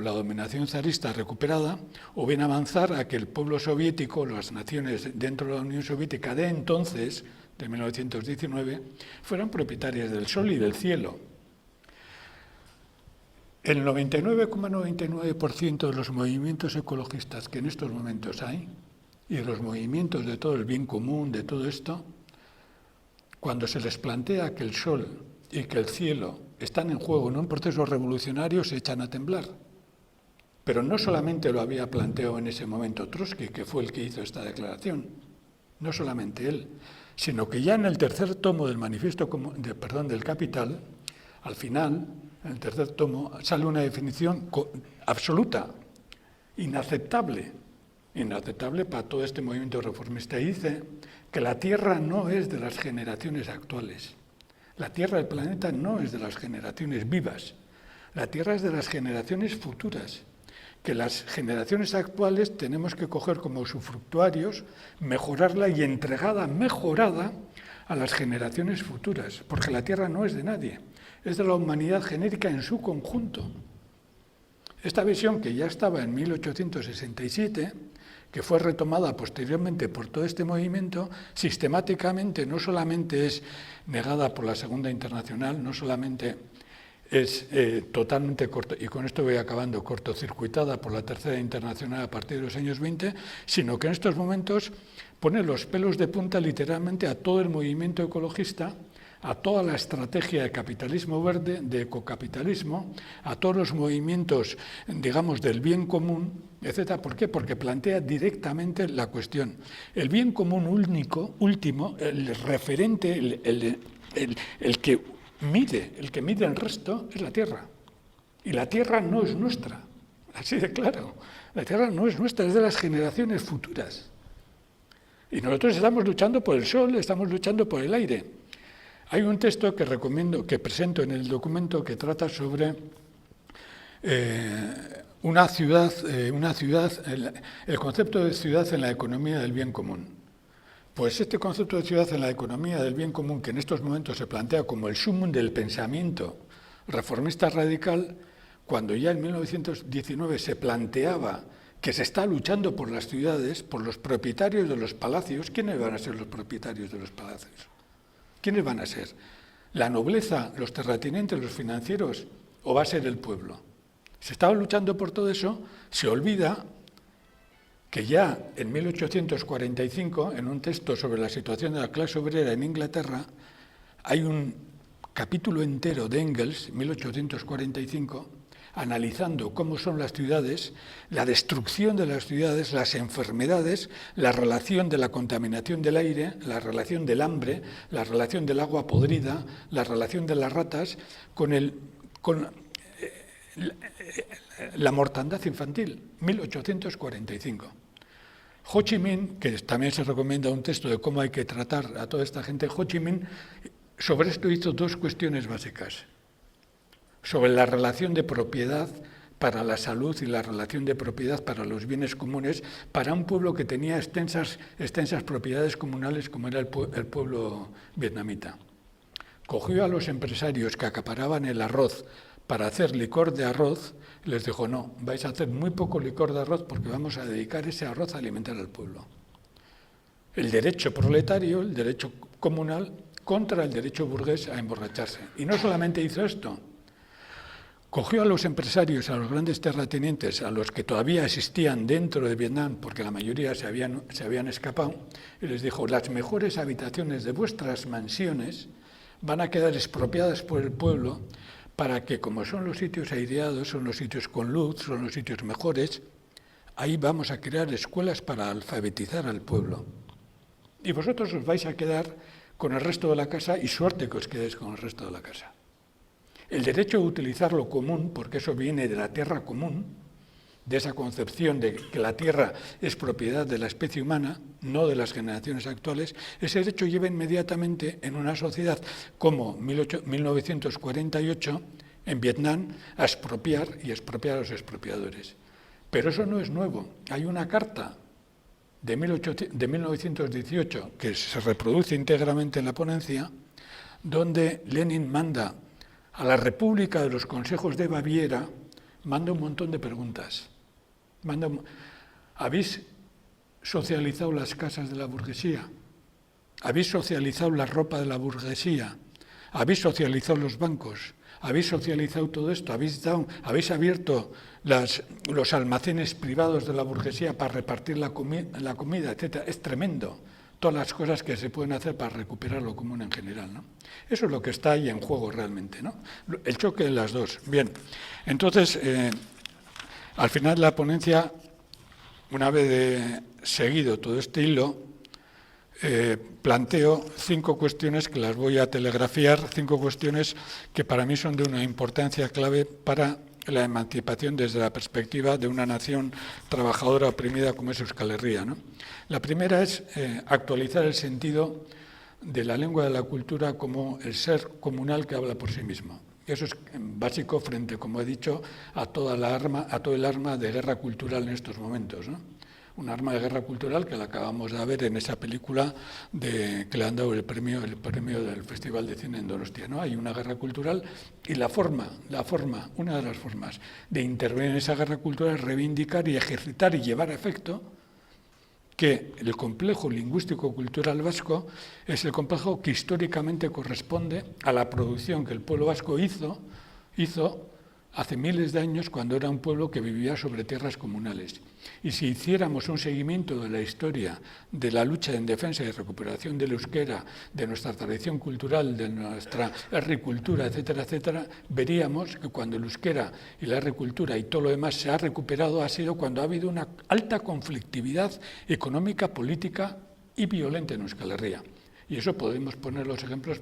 la dominación zarista recuperada, o bien avanzar a que el pueblo soviético, las naciones dentro de la Unión Soviética de entonces, de 1919, fueran propietarias del sol y del cielo. El 99,99% de los movimientos ecologistas que en estos momentos hay, y de los movimientos de todo el bien común, de todo esto, cuando se les plantea que el sol y que el cielo están en juego en un proceso revolucionario, se echan a temblar. Pero no solamente lo había planteado en ese momento Trotsky, que fue el que hizo esta declaración, no solamente él, sino que ya en el tercer tomo del manifiesto del Capital, al final, en el tercer tomo, sale una definición absoluta, inaceptable para todo este movimiento reformista, y dice que la Tierra no es de las generaciones actuales. La Tierra del planeta no es de las generaciones vivas. La Tierra es de las generaciones futuras, que las generaciones actuales tenemos que coger como usufructuarios, mejorarla y mejorada a las generaciones futuras, porque la Tierra no es de nadie, es de la humanidad genérica en su conjunto. Esta visión, que ya estaba en 1867, que fue retomada posteriormente por todo este movimiento, sistemáticamente no solamente es negada por la Segunda Internacional, no solamente es totalmente y con esto voy acabando, cortocircuitada por la Tercera Internacional a partir de los años 20, sino que en estos momentos pone los pelos de punta literalmente a todo el movimiento ecologista, a toda la estrategia de capitalismo verde, de ecocapitalismo, a todos los movimientos, digamos, del bien común, etc. ¿Por qué? Porque plantea directamente la cuestión. El bien común último, el referente, el que mide el resto, es la Tierra. Y la Tierra no es nuestra, así de claro. La Tierra no es nuestra, es de las generaciones futuras. Y nosotros estamos luchando por el sol, estamos luchando por el aire. Hay un texto que presento en el documento, que trata sobre una ciudad, el concepto de ciudad en la economía del bien común. Pues este concepto de ciudad en la economía del bien común, que en estos momentos se plantea como el sumum del pensamiento reformista radical, cuando ya en 1919 se planteaba que se está luchando por las ciudades, por los propietarios de los palacios. ¿Quiénes van a ser los propietarios de los palacios? ¿Quiénes van a ser? ¿La nobleza, los terratenientes, los financieros o va a ser el pueblo? Se estaba luchando por todo eso, se olvida que ya en 1845, en un texto sobre la situación de la clase obrera en Inglaterra, hay un capítulo entero de Engels, 1845, analizando cómo son las ciudades, la destrucción de las ciudades, las enfermedades, la relación de la contaminación del aire, la relación del hambre, la relación del agua podrida, la relación de las ratas con la mortandad infantil, 1845. Ho Chi Minh, que también se recomienda un texto de cómo hay que tratar a toda esta gente, Ho Chi Minh sobre esto hizo dos cuestiones básicas. Sobre la relación de propiedad para la salud y la relación de propiedad para los bienes comunes para un pueblo que tenía extensas propiedades comunales como era el pueblo vietnamita. Cogió a los empresarios que acaparaban el arroz para hacer licor de arroz y les dijo, no, vais a hacer muy poco licor de arroz porque vamos a dedicar ese arroz a alimentar al pueblo. El derecho proletario, el derecho comunal, contra el derecho burgués a emborracharse. Y no solamente hizo esto, cogió a los empresarios, a los grandes terratenientes, a los que todavía existían dentro de Vietnam, porque la mayoría se habían escapado, y les dijo, las mejores habitaciones de vuestras mansiones van a quedar expropiadas por el pueblo para que, como son los sitios aireados, son los sitios con luz, son los sitios mejores, ahí vamos a crear escuelas para alfabetizar al pueblo. Y vosotros os vais a quedar con el resto de la casa y suerte que os quedéis con el resto de la casa. El derecho a utilizar lo común, porque eso viene de la tierra común, de esa concepción de que la tierra es propiedad de la especie humana, no de las generaciones actuales, ese derecho lleva inmediatamente en una sociedad como 1948 en Vietnam a expropiar y expropiar a los expropiadores. Pero eso no es nuevo. Hay una carta de 1918 que se reproduce íntegramente en la ponencia, donde Lenin manda a la República de los Consejos de Baviera, manda un montón de preguntas. ¿Habéis socializado las casas de la burguesía? ¿Habéis socializado la ropa de la burguesía? ¿Habéis socializado los bancos? ¿Habéis socializado todo esto? ¿Habéis abierto los almacenes privados de la burguesía para repartir la comida, etcétera? Es tremendo. Todas las cosas que se pueden hacer para recuperar lo común en general, ¿no? Eso es lo que está ahí en juego realmente, ¿no? El choque de las dos. Bien, entonces, al final de la ponencia, una vez seguido todo este hilo, planteo 5 cuestiones que las voy a telegrafiar, 5 cuestiones que para mí son de una importancia clave para la emancipación desde la perspectiva de una nación trabajadora oprimida como es Euskal Herria, ¿no? La primera es actualizar el sentido de la lengua de la cultura como el ser comunal que habla por sí mismo. Eso es básico frente, como he dicho, a todo el arma de guerra cultural en estos momentos, ¿no? Un arma de guerra cultural que la acabamos de ver en esa película que le han dado el premio del Festival de Cine en Donostia, ¿no? Hay una guerra cultural y una de las formas de intervenir en esa guerra cultural es reivindicar y ejercitar y llevar a efecto que el complejo lingüístico-cultural vasco es el complejo que históricamente corresponde a la producción que el pueblo vasco hizo hace miles de años cuando era un pueblo que vivía sobre tierras comunales. Y si hiciéramos un seguimiento de la historia de la lucha en defensa y recuperación del euskera, de nuestra tradición cultural, de nuestra agricultura, etcétera, etcétera, veríamos que cuando el euskera y la agricultura y todo lo demás se ha recuperado ha sido cuando ha habido una alta conflictividad económica, política y violenta en Euskal Herria. Y eso podemos poner los ejemplos.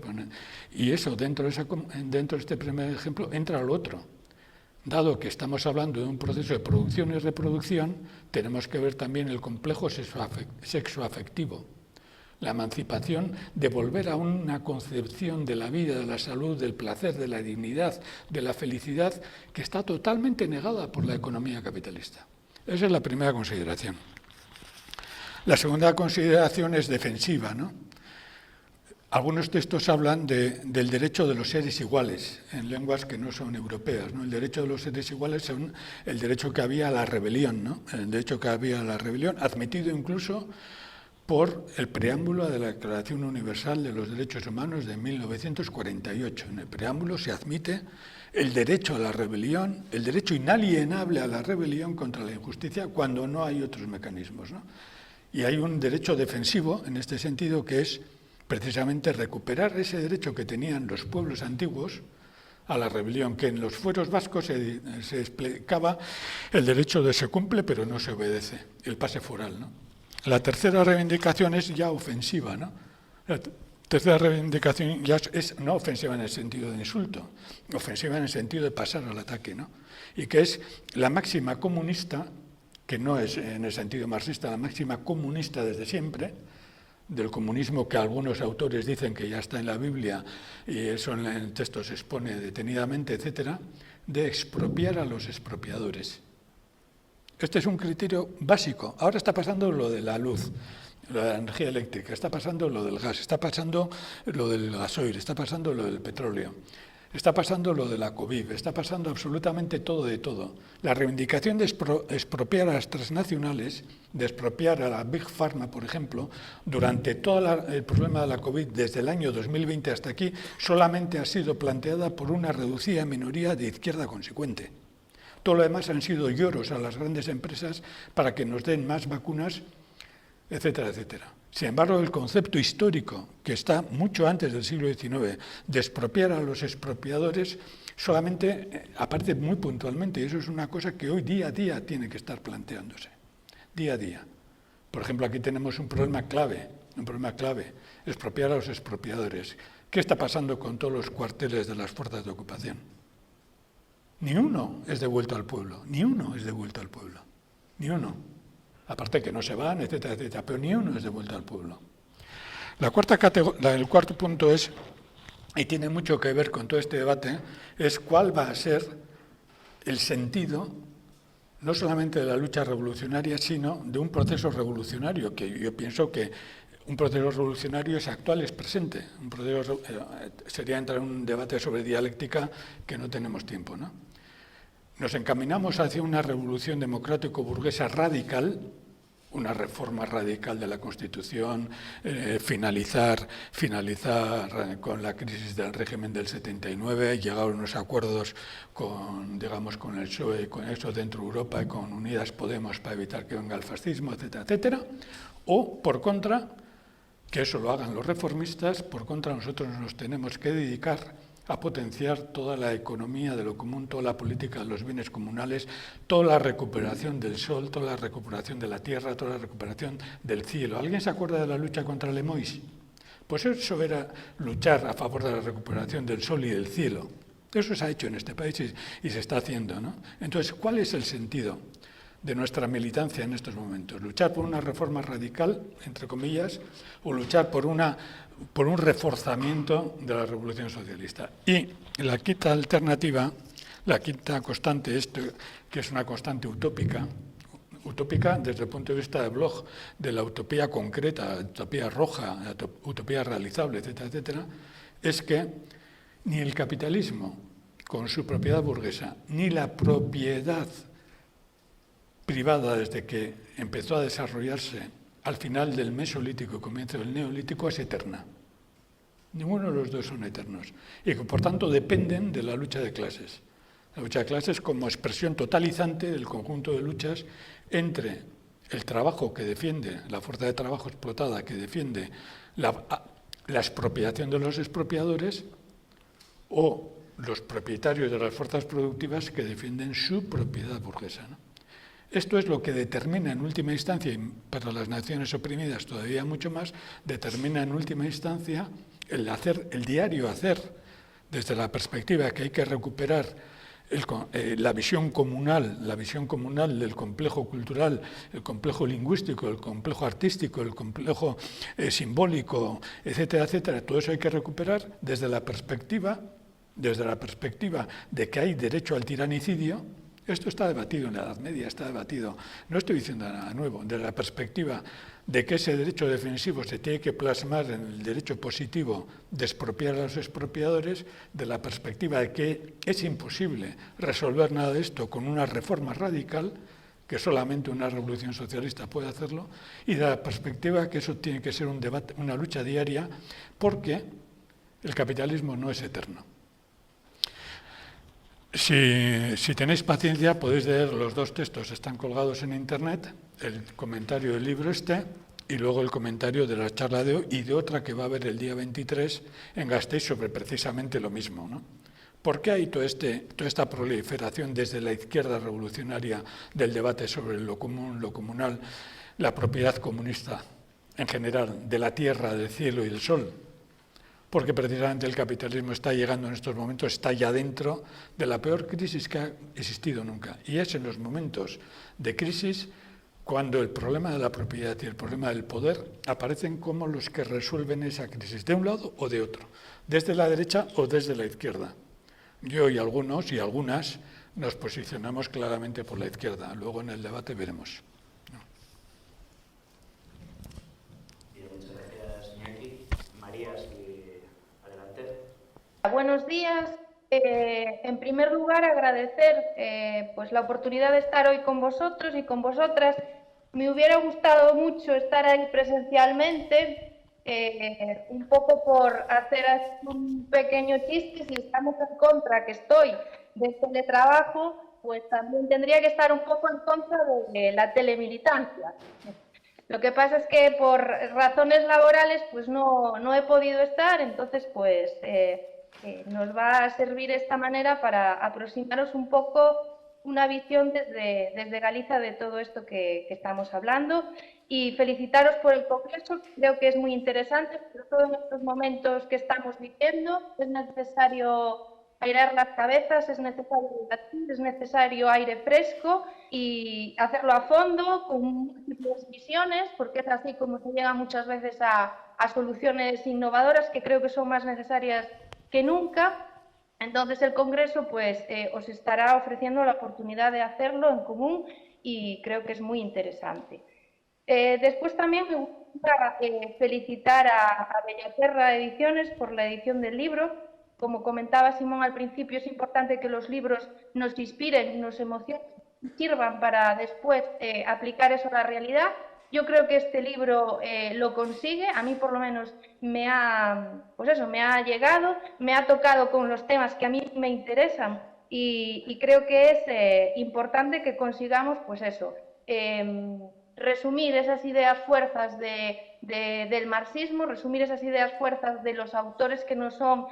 Y eso, dentro de este primer ejemplo, entra lo otro. Dado que estamos hablando de un proceso de producción y reproducción, tenemos que ver también el complejo sexoafectivo, la emancipación de volver a una concepción de la vida, de la salud, del placer, de la dignidad, de la felicidad, que está totalmente negada por la economía capitalista. Esa es la primera consideración. La segunda consideración es defensiva, ¿no? Algunos textos hablan del derecho de los seres iguales, en lenguas que no son europeas, ¿no? El derecho de los seres iguales son el derecho que había a la rebelión, ¿no? El derecho que había a la rebelión, admitido incluso por el preámbulo de la Declaración Universal de los Derechos Humanos de 1948. En el preámbulo se admite el derecho a la rebelión, el derecho inalienable a la rebelión contra la injusticia cuando no hay otros mecanismos, ¿no? Y hay un derecho defensivo en este sentido que es precisamente recuperar ese derecho que tenían los pueblos antiguos a la rebelión, que en los fueros vascos se explicaba el derecho de se cumple pero no se obedece, el pase foral, ¿no? La tercera reivindicación es ya ofensiva, ¿no? La tercera reivindicación ya es no ofensiva en el sentido de insulto, ofensiva en el sentido de pasar al ataque, ¿no? Y que es la máxima comunista, que no es en el sentido marxista, la máxima comunista desde siempre, del comunismo que algunos autores dicen que ya está en la Biblia y eso en el texto se expone detenidamente, etcétera, de expropiar a los expropiadores. Este es un criterio básico. Ahora está pasando lo de la luz, lo de la energía eléctrica, está pasando lo del gas, está pasando lo del gasoil, está pasando lo del petróleo, está pasando lo de la COVID, está pasando absolutamente todo de todo. La reivindicación de expropiar a las transnacionales, de expropiar a la Big Pharma, por ejemplo, durante todo el problema de la COVID, desde el año 2020 hasta aquí, solamente ha sido planteada por una reducida minoría de izquierda consecuente. Todo lo demás han sido lloros a las grandes empresas para que nos den más vacunas, etcétera, etcétera. Sin embargo, el concepto histórico, que está mucho antes del siglo XIX, de expropiar a los expropiadores, solamente aparece muy puntualmente, y eso es una cosa que hoy día a día tiene que estar planteándose, día a día. Por ejemplo, aquí tenemos un problema clave, expropiar a los expropiadores. ¿Qué está pasando con todos los cuarteles de las fuerzas de ocupación? Ni uno es devuelto al pueblo, ni uno es devuelto al pueblo, ni uno. Aparte que no se van, etcétera, etcétera, pero ni uno es devuelto al pueblo. El cuarto punto es, y tiene mucho que ver con todo este debate, es cuál va a ser el sentido, no solamente de la lucha revolucionaria, sino de un proceso revolucionario, que yo pienso que un proceso revolucionario es actual, es presente. Sería entrar en un debate sobre dialéctica que no tenemos tiempo, ¿no? Nos encaminamos hacia una revolución democrático-burguesa radical, una reforma radical de la Constitución, finalizar con la crisis del régimen del 79, llegar a unos acuerdos con el PSOE y con eso dentro de Europa y con Unidas Podemos para evitar que venga el fascismo, etcétera, etcétera. O, por contra, que eso lo hagan los reformistas, por contra nosotros nos tenemos que dedicar a potenciar toda la economía de lo común, toda la política de los bienes comunales, toda la recuperación del sol, toda la recuperación de la tierra, toda la recuperación del cielo. ¿Alguien se acuerda de la lucha contra Lemois? Pues eso era luchar a favor de la recuperación del sol y del cielo. Eso se ha hecho en este país y se está haciendo, ¿no? Entonces, ¿cuál es el sentido de nuestra militancia en estos momentos? ¿Luchar por una reforma radical, entre comillas, o luchar por un reforzamiento de la revolución socialista? Y la quinta alternativa, la quinta constante, que es una constante utópica desde el punto de vista de Bloch, de la utopía concreta, la utopía roja, la utopía realizable, etcétera, etcétera, es que ni el capitalismo, con su propiedad burguesa, ni la propiedad privada desde que empezó a desarrollarse al final del Mesolítico y comienzo del Neolítico es eterna. Ninguno de los dos son eternos y que por tanto dependen de la lucha de clases. La lucha de clases como expresión totalizante del conjunto de luchas entre el trabajo que defiende, la fuerza de trabajo explotada que defiende la expropiación de los expropiadores o los propietarios de las fuerzas productivas que defienden su propiedad burguesa, ¿no? Esto es lo que determina en última instancia, y para las naciones oprimidas todavía mucho más, determina en última instancia el diario hacer, desde la perspectiva que hay que recuperar la visión comunal del complejo cultural, el complejo lingüístico, el complejo artístico, el complejo simbólico, etcétera, etcétera. Todo eso hay que recuperar desde la perspectiva de que hay derecho al tiranicidio. Esto está debatido en la Edad Media, está debatido, no estoy diciendo nada nuevo, desde la perspectiva de que ese derecho defensivo se tiene que plasmar en el derecho positivo de expropiar a los expropiadores, de la perspectiva de que es imposible resolver nada de esto con una reforma radical, que solamente una revolución socialista puede hacerlo, y de la perspectiva que eso tiene que ser un debate, una lucha diaria, porque el capitalismo no es eterno. Si tenéis paciencia, podéis leer los dos textos, están colgados en internet, el comentario del libro y luego el comentario de la charla de hoy y de otra que va a haber el día 23 en Gasteiz sobre precisamente lo mismo, ¿no? ¿Por qué hay toda esta proliferación desde la izquierda revolucionaria del debate sobre lo común, lo comunal, la propiedad comunista en general, de la tierra, del cielo y del sol? Porque precisamente el capitalismo está llegando en estos momentos, está ya dentro de la peor crisis que ha existido nunca. Y es en los momentos de crisis cuando el problema de la propiedad y el problema del poder aparecen como los que resuelven esa crisis, de un lado o de otro, desde la derecha o desde la izquierda. Yo y algunos y algunas nos posicionamos claramente por la izquierda, luego en el debate veremos. Muchas gracias, Iñaki. María, adelante. Buenos días. En primer lugar, agradecer pues la oportunidad de estar hoy con vosotros y con vosotras. Me hubiera gustado mucho estar ahí presencialmente, un poco por hacer un pequeño chiste. Si estamos en contra, que estoy, del teletrabajo, pues también tendría que estar un poco en contra de la telemilitancia. Lo que pasa es que por razones laborales pues no he podido estar, entonces pues nos va a servir esta manera para aproximaros un poco una visión desde Galicia de todo esto que estamos hablando, y felicitaros por el congreso. Creo que es muy interesante, sobre todo en estos momentos que estamos viviendo. Es necesario airear las cabezas, es necesario debatir, es necesario aire fresco y hacerlo a fondo, con múltiples visiones, porque es así como se llega muchas veces a soluciones innovadoras que creo que son más necesarias que nunca. Entonces el Congreso pues, os estará ofreciendo la oportunidad de hacerlo en común y creo que es muy interesante. Después también me gusta felicitar a Bellaterra Ediciones por la edición del libro. Como comentaba Simón al principio, es importante que los libros nos inspiren, nos emocionen y sirvan para después aplicar eso a la realidad. Yo creo que este libro lo consigue. A mí por lo menos me ha llegado, me ha tocado con los temas que a mí me interesan y creo que es importante que consigamos pues eso, resumir esas ideas fuerzas del marxismo, resumir esas ideas fuerzas de los autores que nos son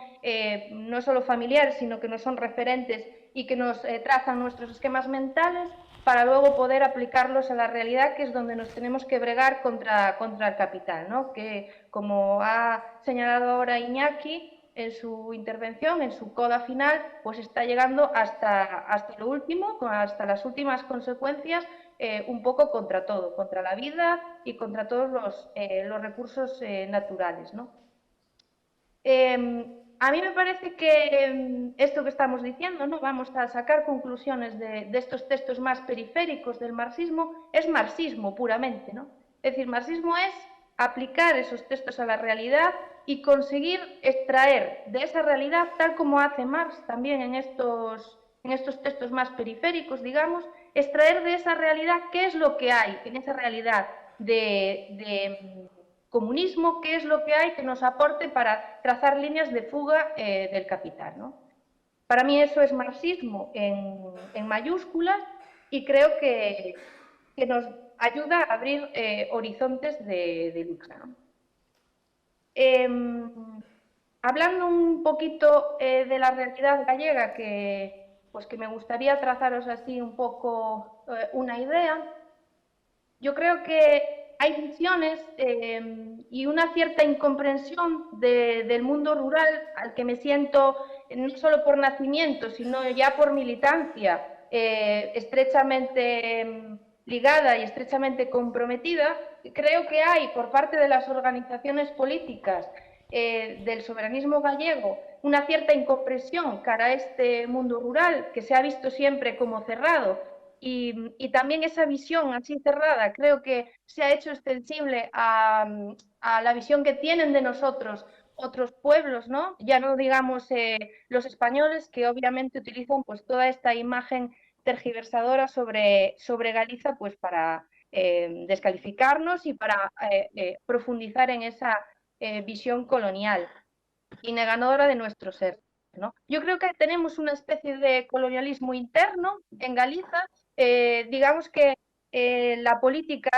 no solo familiares, sino que nos son referentes y que nos trazan nuestros esquemas mentales, para luego poder aplicarlos a la realidad, que es donde nos tenemos que bregar contra el capital, ¿no? Que, como ha señalado ahora Iñaki en su intervención, en su coda final, pues está llegando hasta lo último, hasta las últimas consecuencias, un poco contra todo, contra la vida y contra todos los recursos naturales, ¿no? A mí me parece que esto que estamos diciendo, ¿no? Vamos a sacar conclusiones de estos textos más periféricos del marxismo, es marxismo puramente, ¿no? Es decir, marxismo es aplicar esos textos a la realidad y conseguir extraer de esa realidad, tal como hace Marx también en estos textos más periféricos, digamos, extraer de esa realidad qué es lo que hay en esa realidad de comunismo, qué es lo que hay que nos aporte para trazar líneas de fuga del capital, ¿no? Para mí eso es marxismo en mayúsculas, y creo que nos ayuda a abrir horizontes de lucha, ¿no? Hablando un poquito de la realidad gallega, que me gustaría trazaros así un poco una idea. Yo creo que hay visiones y una cierta incomprensión del mundo rural al que me siento, no solo por nacimiento, sino ya por militancia, estrechamente ligada y estrechamente comprometida. Creo que hay por parte de las organizaciones políticas del soberanismo gallego una cierta incomprensión cara a este mundo rural, que se ha visto siempre como cerrado, Y también esa visión así cerrada creo que se ha hecho extensible a la visión que tienen de nosotros otros pueblos, ¿no? Ya no digamos los españoles, que obviamente utilizan pues toda esta imagen tergiversadora sobre Galiza pues para descalificarnos y para profundizar en esa visión colonial y negadora de nuestro ser, ¿no? Yo creo que tenemos una especie de colonialismo interno en Galiza, digamos que la política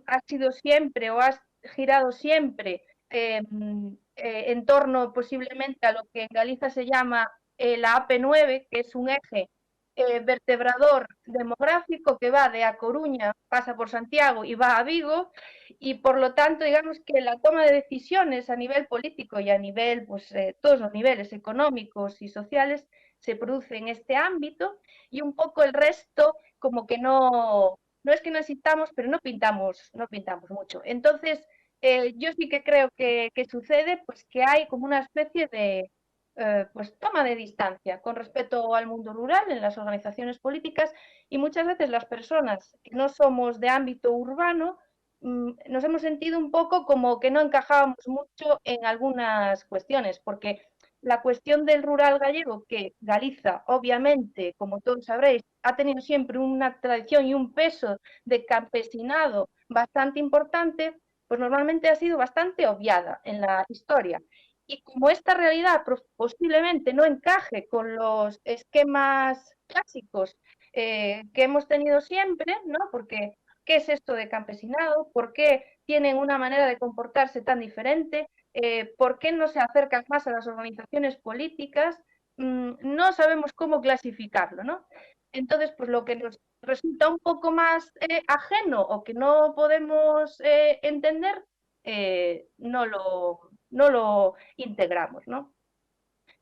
ha sido siempre o ha girado siempre en torno posiblemente a lo que en Galiza se llama la AP9, que es un eje vertebrador demográfico que va de A Coruña, pasa por Santiago y va a Vigo, y por lo tanto, digamos que la toma de decisiones a nivel político y a nivel, pues todos los niveles económicos y sociales se produce en este ámbito, y un poco el resto como que no es que no existamos, pero no pintamos mucho. Entonces, yo sí que creo que sucede pues que hay como una especie de pues toma de distancia con respecto al mundo rural en las organizaciones políticas, y muchas veces las personas que no somos de ámbito urbano nos hemos sentido un poco como que no encajábamos mucho en algunas cuestiones, porque la cuestión del rural gallego, que Galiza, obviamente, como todos sabréis, ha tenido siempre una tradición y un peso de campesinado bastante importante, pues normalmente ha sido bastante obviada en la historia. Y como esta realidad posiblemente no encaje con los esquemas clásicos que hemos tenido siempre, ¿no? Porque ¿qué es esto de campesinado? ¿Por qué tienen una manera de comportarse tan diferente? ¿Por qué no se acercan más a las organizaciones políticas? No sabemos cómo clasificarlo, ¿no? Entonces, pues lo que nos resulta un poco más ajeno o que no podemos entender, no lo integramos, ¿no?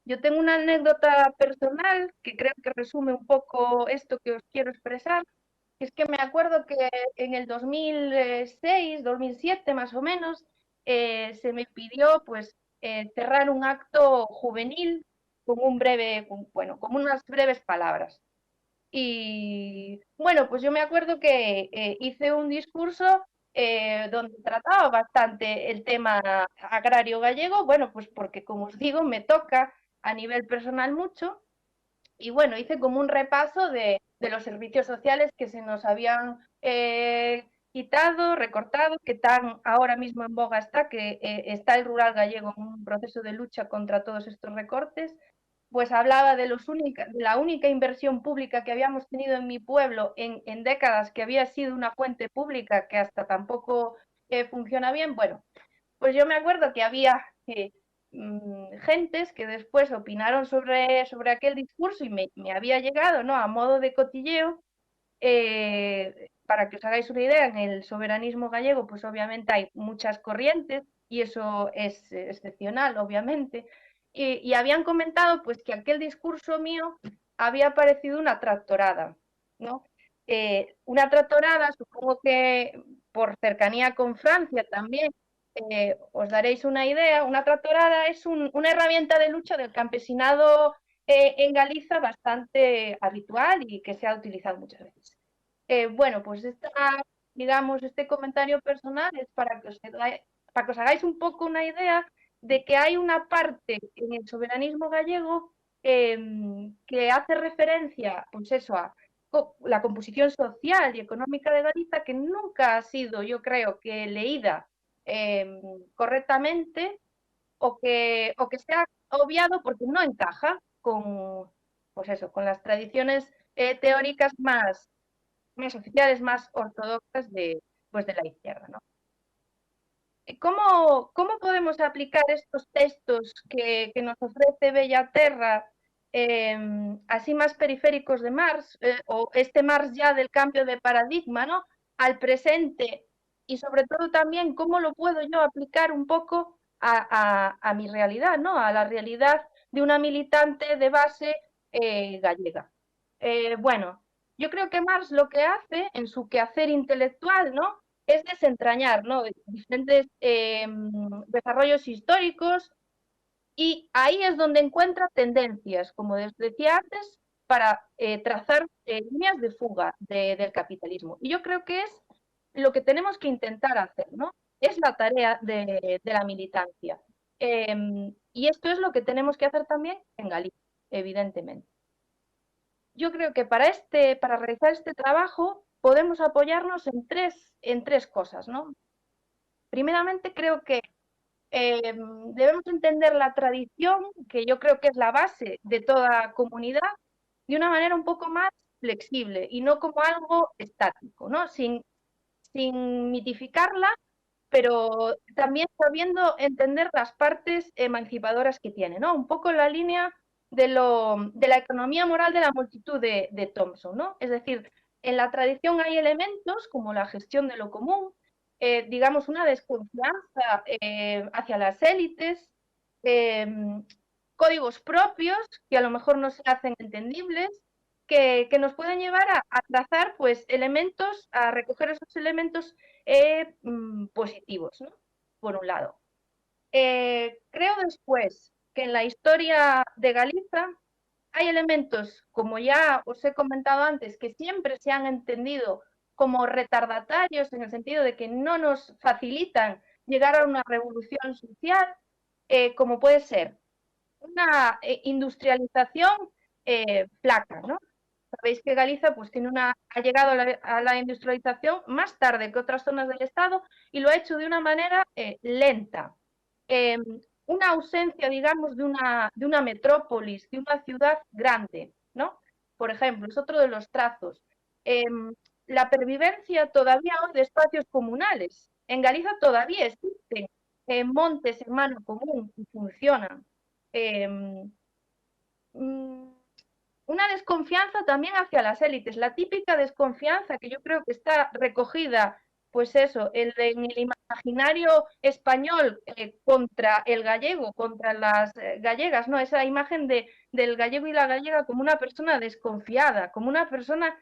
Yo tengo una anécdota personal que creo que resume un poco esto que os quiero expresar. Es que me acuerdo que en el 2006, 2007 más o menos, se me pidió pues cerrar un acto juvenil con bueno, con unas breves palabras. Y bueno, pues yo me acuerdo que hice un discurso donde trataba bastante el tema agrario gallego, bueno, pues porque como os digo, me toca a nivel personal mucho, y bueno, hice como un repaso de los servicios sociales que se nos habían quitado, recortado, que tan ahora mismo en boga está, que está el rural gallego en un proceso de lucha contra todos estos recortes. Pues hablaba de la única inversión pública que habíamos tenido en mi pueblo en décadas, que había sido una fuente pública que hasta tampoco funciona bien. Bueno, pues yo me acuerdo que había gentes que después opinaron sobre aquel discurso, y me había llegado, ¿no?, a modo de cotilleo. Para que os hagáis una idea, en el soberanismo gallego pues obviamente hay muchas corrientes y eso es excepcional, obviamente, y habían comentado pues que aquel discurso mío había parecido una tractorada, ¿no? Una tractorada, supongo que por cercanía con Francia también, os daréis una idea. Una tractorada es una herramienta de lucha del campesinado en Galiza bastante habitual y que se ha utilizado muchas veces. Bueno, pues digamos, este comentario personal es para que os hagáis un poco una idea de que hay una parte en el soberanismo gallego que hace referencia, pues eso, a la composición social y económica de Galiza, que nunca ha sido, yo creo, que leída correctamente, o que se ha obviado porque no encaja con, pues eso, con las tradiciones teóricas más oficiales, más ortodoxas pues de la izquierda, ¿no? ¿Cómo podemos aplicar estos textos que nos ofrece Bellaterra, así más periféricos de Marx, o este Marx ya del cambio de paradigma, ¿no?, al presente, y sobre todo también cómo lo puedo yo aplicar un poco a mi realidad, ¿no?, a la realidad de una militante de base gallega? Bueno, yo creo que Marx lo que hace en su quehacer intelectual, ¿no?, es desentrañar, ¿no?, diferentes desarrollos históricos, y ahí es donde encuentra tendencias, como decía antes, para trazar líneas de fuga del capitalismo. Y yo creo que es lo que tenemos que intentar hacer, ¿no? Es la tarea de la militancia. Y esto es lo que tenemos que hacer también en Galicia, evidentemente. Yo creo que para realizar este trabajo podemos apoyarnos en tres cosas, ¿no? Primeramente, creo que debemos entender la tradición, que yo creo que es la base de toda comunidad, de una manera un poco más flexible y no como algo estático, ¿no? Sin mitificarla, pero también sabiendo entender las partes emancipadoras que tiene, ¿no? Un poco en la línea de la economía moral de la multitud de Thompson, ¿no? Es decir, en la tradición hay elementos como la gestión de lo común, digamos, una desconfianza hacia las élites, eh, códigos propios que a lo mejor no se hacen entendibles, que nos pueden llevar a trazar pues, elementos, a recoger esos elementos positivos, ¿no? Por un lado. Creo después que en la historia de Galicia hay elementos, como ya os he comentado antes, que siempre se han entendido como retardatarios en el sentido de que no nos facilitan llegar a una revolución social, como puede ser una industrialización flaca, ¿no? Sabéis que Galicia pues, ha llegado a la industrialización más tarde que otras zonas del Estado y lo ha hecho de una manera lenta. Una ausencia, digamos, de una metrópolis, de una ciudad grande, ¿no? Por ejemplo, es otro de los trazos. La pervivencia todavía hoy de espacios comunales. En Galicia todavía existen montes en mano común y funcionan. Una desconfianza también hacia las élites, la típica desconfianza que yo creo que está recogida, pues eso, en el imaginario español contra el gallego, contra las gallegas, ¿no? Esa imagen del gallego y la gallega como una persona desconfiada, como una persona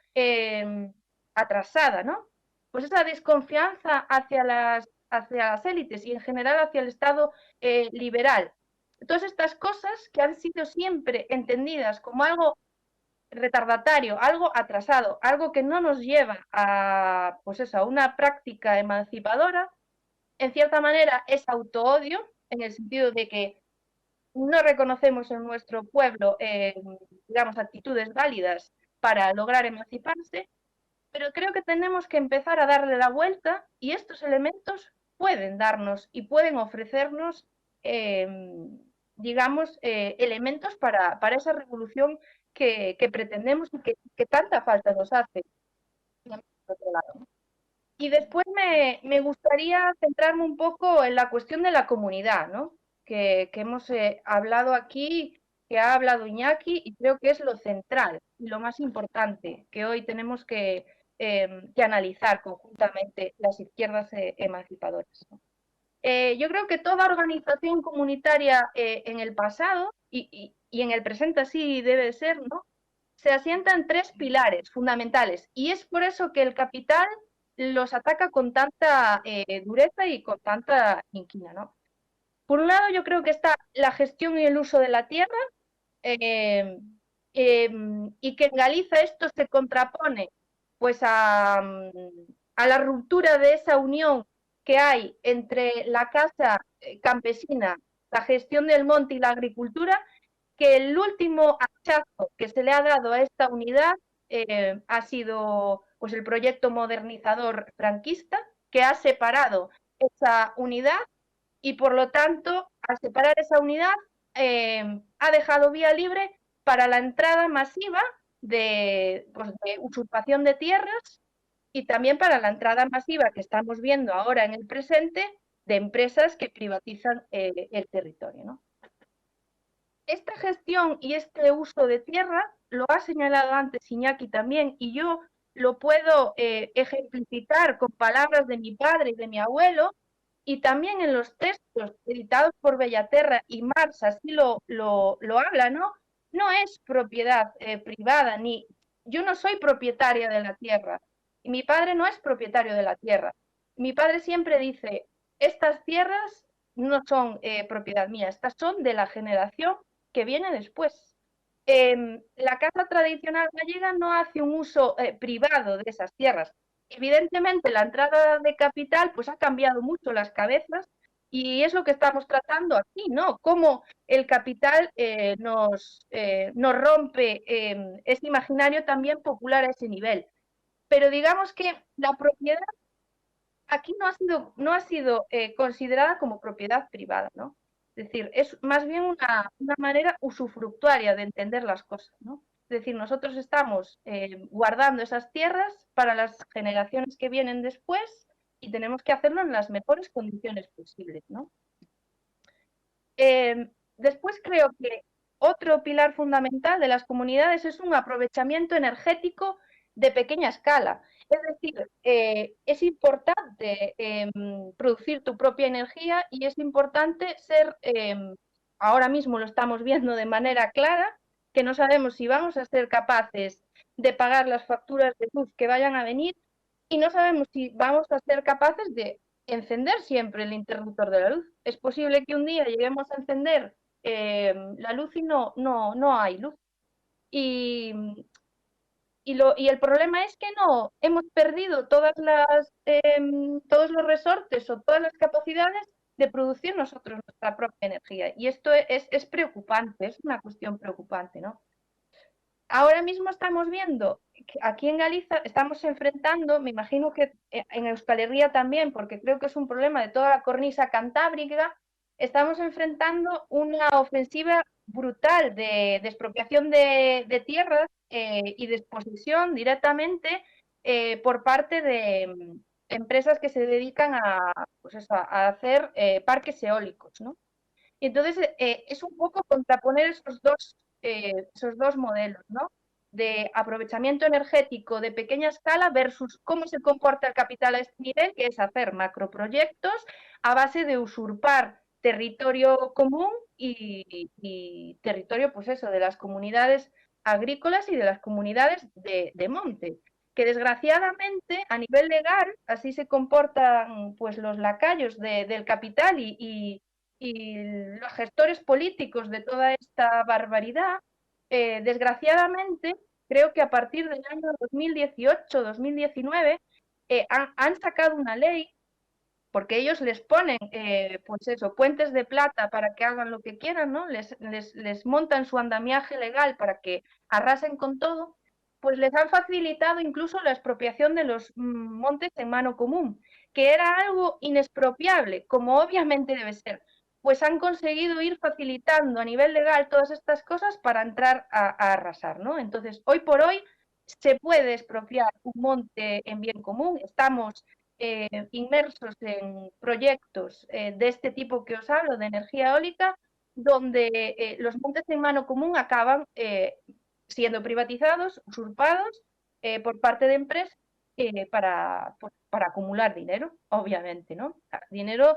atrasada, ¿no? Pues esa desconfianza hacia las élites y en general hacia el Estado liberal. Todas estas cosas que han sido siempre entendidas como algo retardatario, algo atrasado, algo que no nos lleva a, pues eso, a una práctica emancipadora, en cierta manera es autoodio, en el sentido de que no reconocemos en nuestro pueblo, digamos, actitudes válidas para lograr emanciparse, pero creo que tenemos que empezar a darle la vuelta y estos elementos pueden darnos y pueden ofrecernos, digamos, elementos para esa revolución que pretendemos y que tanta falta nos hace. Y después me gustaría centrarme un poco en la cuestión de la comunidad, ¿no? Que hemos hablado aquí, que ha hablado Iñaki, y creo que es lo central y lo más importante que hoy tenemos que analizar conjuntamente las izquierdas emancipadoras, ¿no? Yo creo que toda organización comunitaria en el pasado y en el presente así debe ser, ¿no? Se asienta en tres pilares fundamentales y es por eso que el capital los ataca con tanta dureza y con tanta inquina, ¿no? Por un lado, yo creo que está la gestión y el uso de la tierra, eh, y que en Galicia esto se contrapone pues a la ruptura de esa unión que hay entre la casa campesina, la gestión del monte y la agricultura, que el último hachazo que se le ha dado a esta unidad ha sido pues, el proyecto modernizador franquista, que ha separado esa unidad y por lo tanto, al separar esa unidad, ha dejado vía libre para la entrada masiva pues, de usurpación de tierras y también para la entrada masiva que estamos viendo ahora en el presente de empresas que privatizan el territorio, ¿no? Esta gestión y este uso de tierra lo ha señalado antes Iñaki también y yo lo puedo ejemplificar con palabras de mi padre y de mi abuelo y también en los textos editados por Bellaterra y Marx así lo habla, ¿no? No es propiedad privada, ni yo no soy propietaria de la tierra y mi padre no es propietario de la tierra. Mi padre siempre dice, estas tierras no son propiedad mía, estas son de la generación que viene después. la casa tradicional gallega no hace un uso privado de esas tierras. Evidentemente, la entrada de capital pues ha cambiado mucho las cabezas y es lo que estamos tratando aquí, ¿no? Cómo el capital nos rompe ese imaginario también popular a ese nivel. Pero digamos que la propiedad aquí no ha sido considerada como propiedad privada, ¿no? Es decir, es más bien una manera usufructuaria de entender las cosas, ¿no? Es decir, nosotros estamos guardando esas tierras para las generaciones que vienen después y tenemos que hacerlo en las mejores condiciones posibles, ¿no? Después creo que otro pilar fundamental de las comunidades es un aprovechamiento energético de pequeña escala. Es decir, es importante producir tu propia energía y es importante ser, ahora mismo lo estamos viendo de manera clara, que no sabemos si vamos a ser capaces de pagar las facturas de luz que vayan a venir y no sabemos si vamos a ser capaces de encender siempre el interruptor de la luz. Es posible que un día lleguemos a encender la luz y no hay luz. Y, y el problema es que no hemos perdido todos los resortes o todas las capacidades de producir nosotros nuestra propia energía. Y esto es preocupante, es una cuestión preocupante, ¿no? Ahora mismo estamos viendo que aquí en Galicia estamos enfrentando, me imagino que en Euskal Herria también, porque creo que es un problema de toda la cornisa cantábrica, estamos enfrentando una ofensiva brutal de expropiación de tierras y de exposición directamente por parte de empresas que se dedican pues eso, a hacer parques eólicos, ¿no? Y entonces es un poco contraponer esos dos modelos, ¿no? De aprovechamiento energético de pequeña escala versus cómo se comporta el capital a este nivel, que es hacer macroproyectos a base de usurpar territorio común y territorio, pues eso, de las comunidades agrícolas y de las comunidades de monte, que desgraciadamente a nivel legal así se comportan pues los lacayos del capital y los gestores políticos de toda esta barbaridad, desgraciadamente, creo que a partir del año 2018-2019 han sacado una ley, porque ellos les ponen, pues eso, puentes de plata para que hagan lo que quieran, ¿no? Les montan su andamiaje legal para que arrasen con todo, pues les han facilitado incluso la expropiación de los montes en mano común, que era algo inexpropiable, como obviamente debe ser, pues han conseguido ir facilitando a nivel legal todas estas cosas para entrar a arrasar, ¿no? Entonces, hoy por hoy se puede expropiar un monte en bien común, estamos inmersos en proyectos de este tipo que os hablo, de energía eólica, donde los montes en mano común acaban siendo privatizados, usurpados por parte de empresas para acumular dinero, obviamente, ¿no? Dinero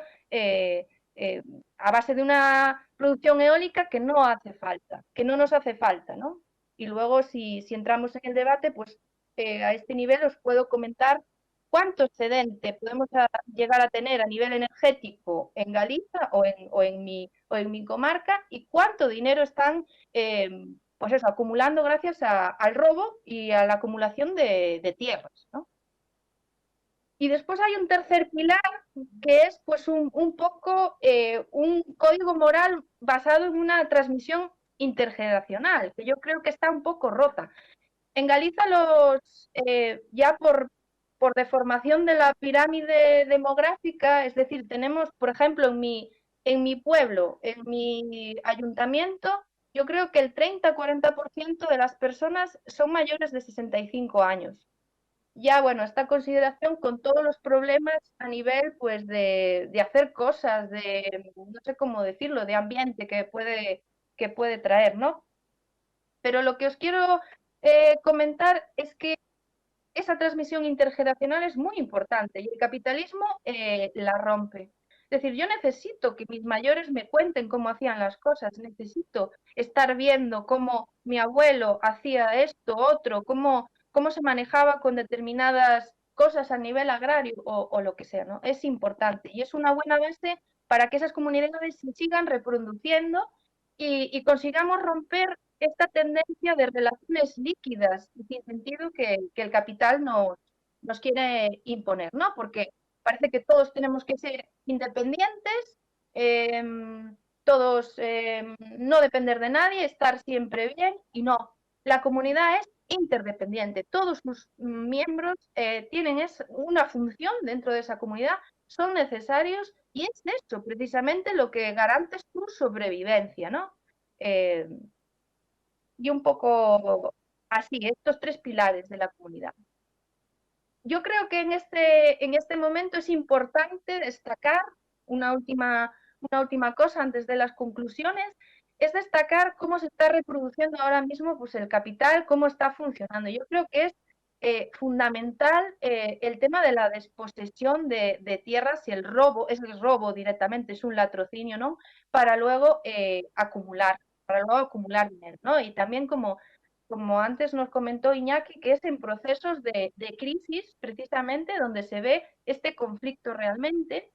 a base de una producción eólica que no hace falta, que no nos hace falta, ¿no? Y luego, si entramos en el debate, pues a este nivel os puedo comentar cuánto excedente podemos llegar a tener a nivel energético en Galicia o en mi comarca y cuánto dinero están pues eso, acumulando gracias al robo y a la acumulación de tierras, ¿no? Y después hay un tercer pilar que es pues un poco un código moral basado en una transmisión intergeneracional, que yo creo que está un poco rota. En Galicia ya por deformación de la pirámide demográfica, es decir, tenemos, por ejemplo, en mi pueblo, en mi ayuntamiento, yo creo que el 30-40% de las personas son mayores de 65 años. Ya, bueno, esta consideración con todos los problemas a nivel, pues, de hacer cosas, no sé cómo decirlo, de ambiente que puede traer, ¿no? Pero lo que os quiero comentar es que esa transmisión intergeneracional es muy importante y el capitalismo la rompe. Es decir, yo necesito que mis mayores me cuenten cómo hacían las cosas, necesito estar viendo cómo mi abuelo hacía esto, otro, cómo se manejaba con determinadas cosas a nivel agrario o lo que sea, ¿no? Es importante y es una buena base para que esas comunidades se sigan reproduciendo y consigamos romper esta tendencia de relaciones líquidas y sin sentido que el capital nos quiere imponer, ¿no? Porque parece que todos tenemos que ser independientes, todos no depender de nadie, estar siempre bien, y no. La comunidad es interdependiente. Todos sus miembros tienen una función dentro de esa comunidad, son necesarios, y es eso precisamente lo que garante su sobrevivencia, ¿no? Y un poco así, estos tres pilares de la comunidad. Yo creo que en este momento es importante destacar una última cosa antes de las conclusiones, es destacar cómo se está reproduciendo ahora mismo pues, el capital, cómo está funcionando. Yo creo que es fundamental el tema de la desposesión de tierras y el robo, es el robo directamente, es un latrocinio, ¿no? Para luego acumular dinero, ¿no? Y también como antes nos comentó Iñaki, que es en procesos de crisis precisamente donde se ve este conflicto realmente,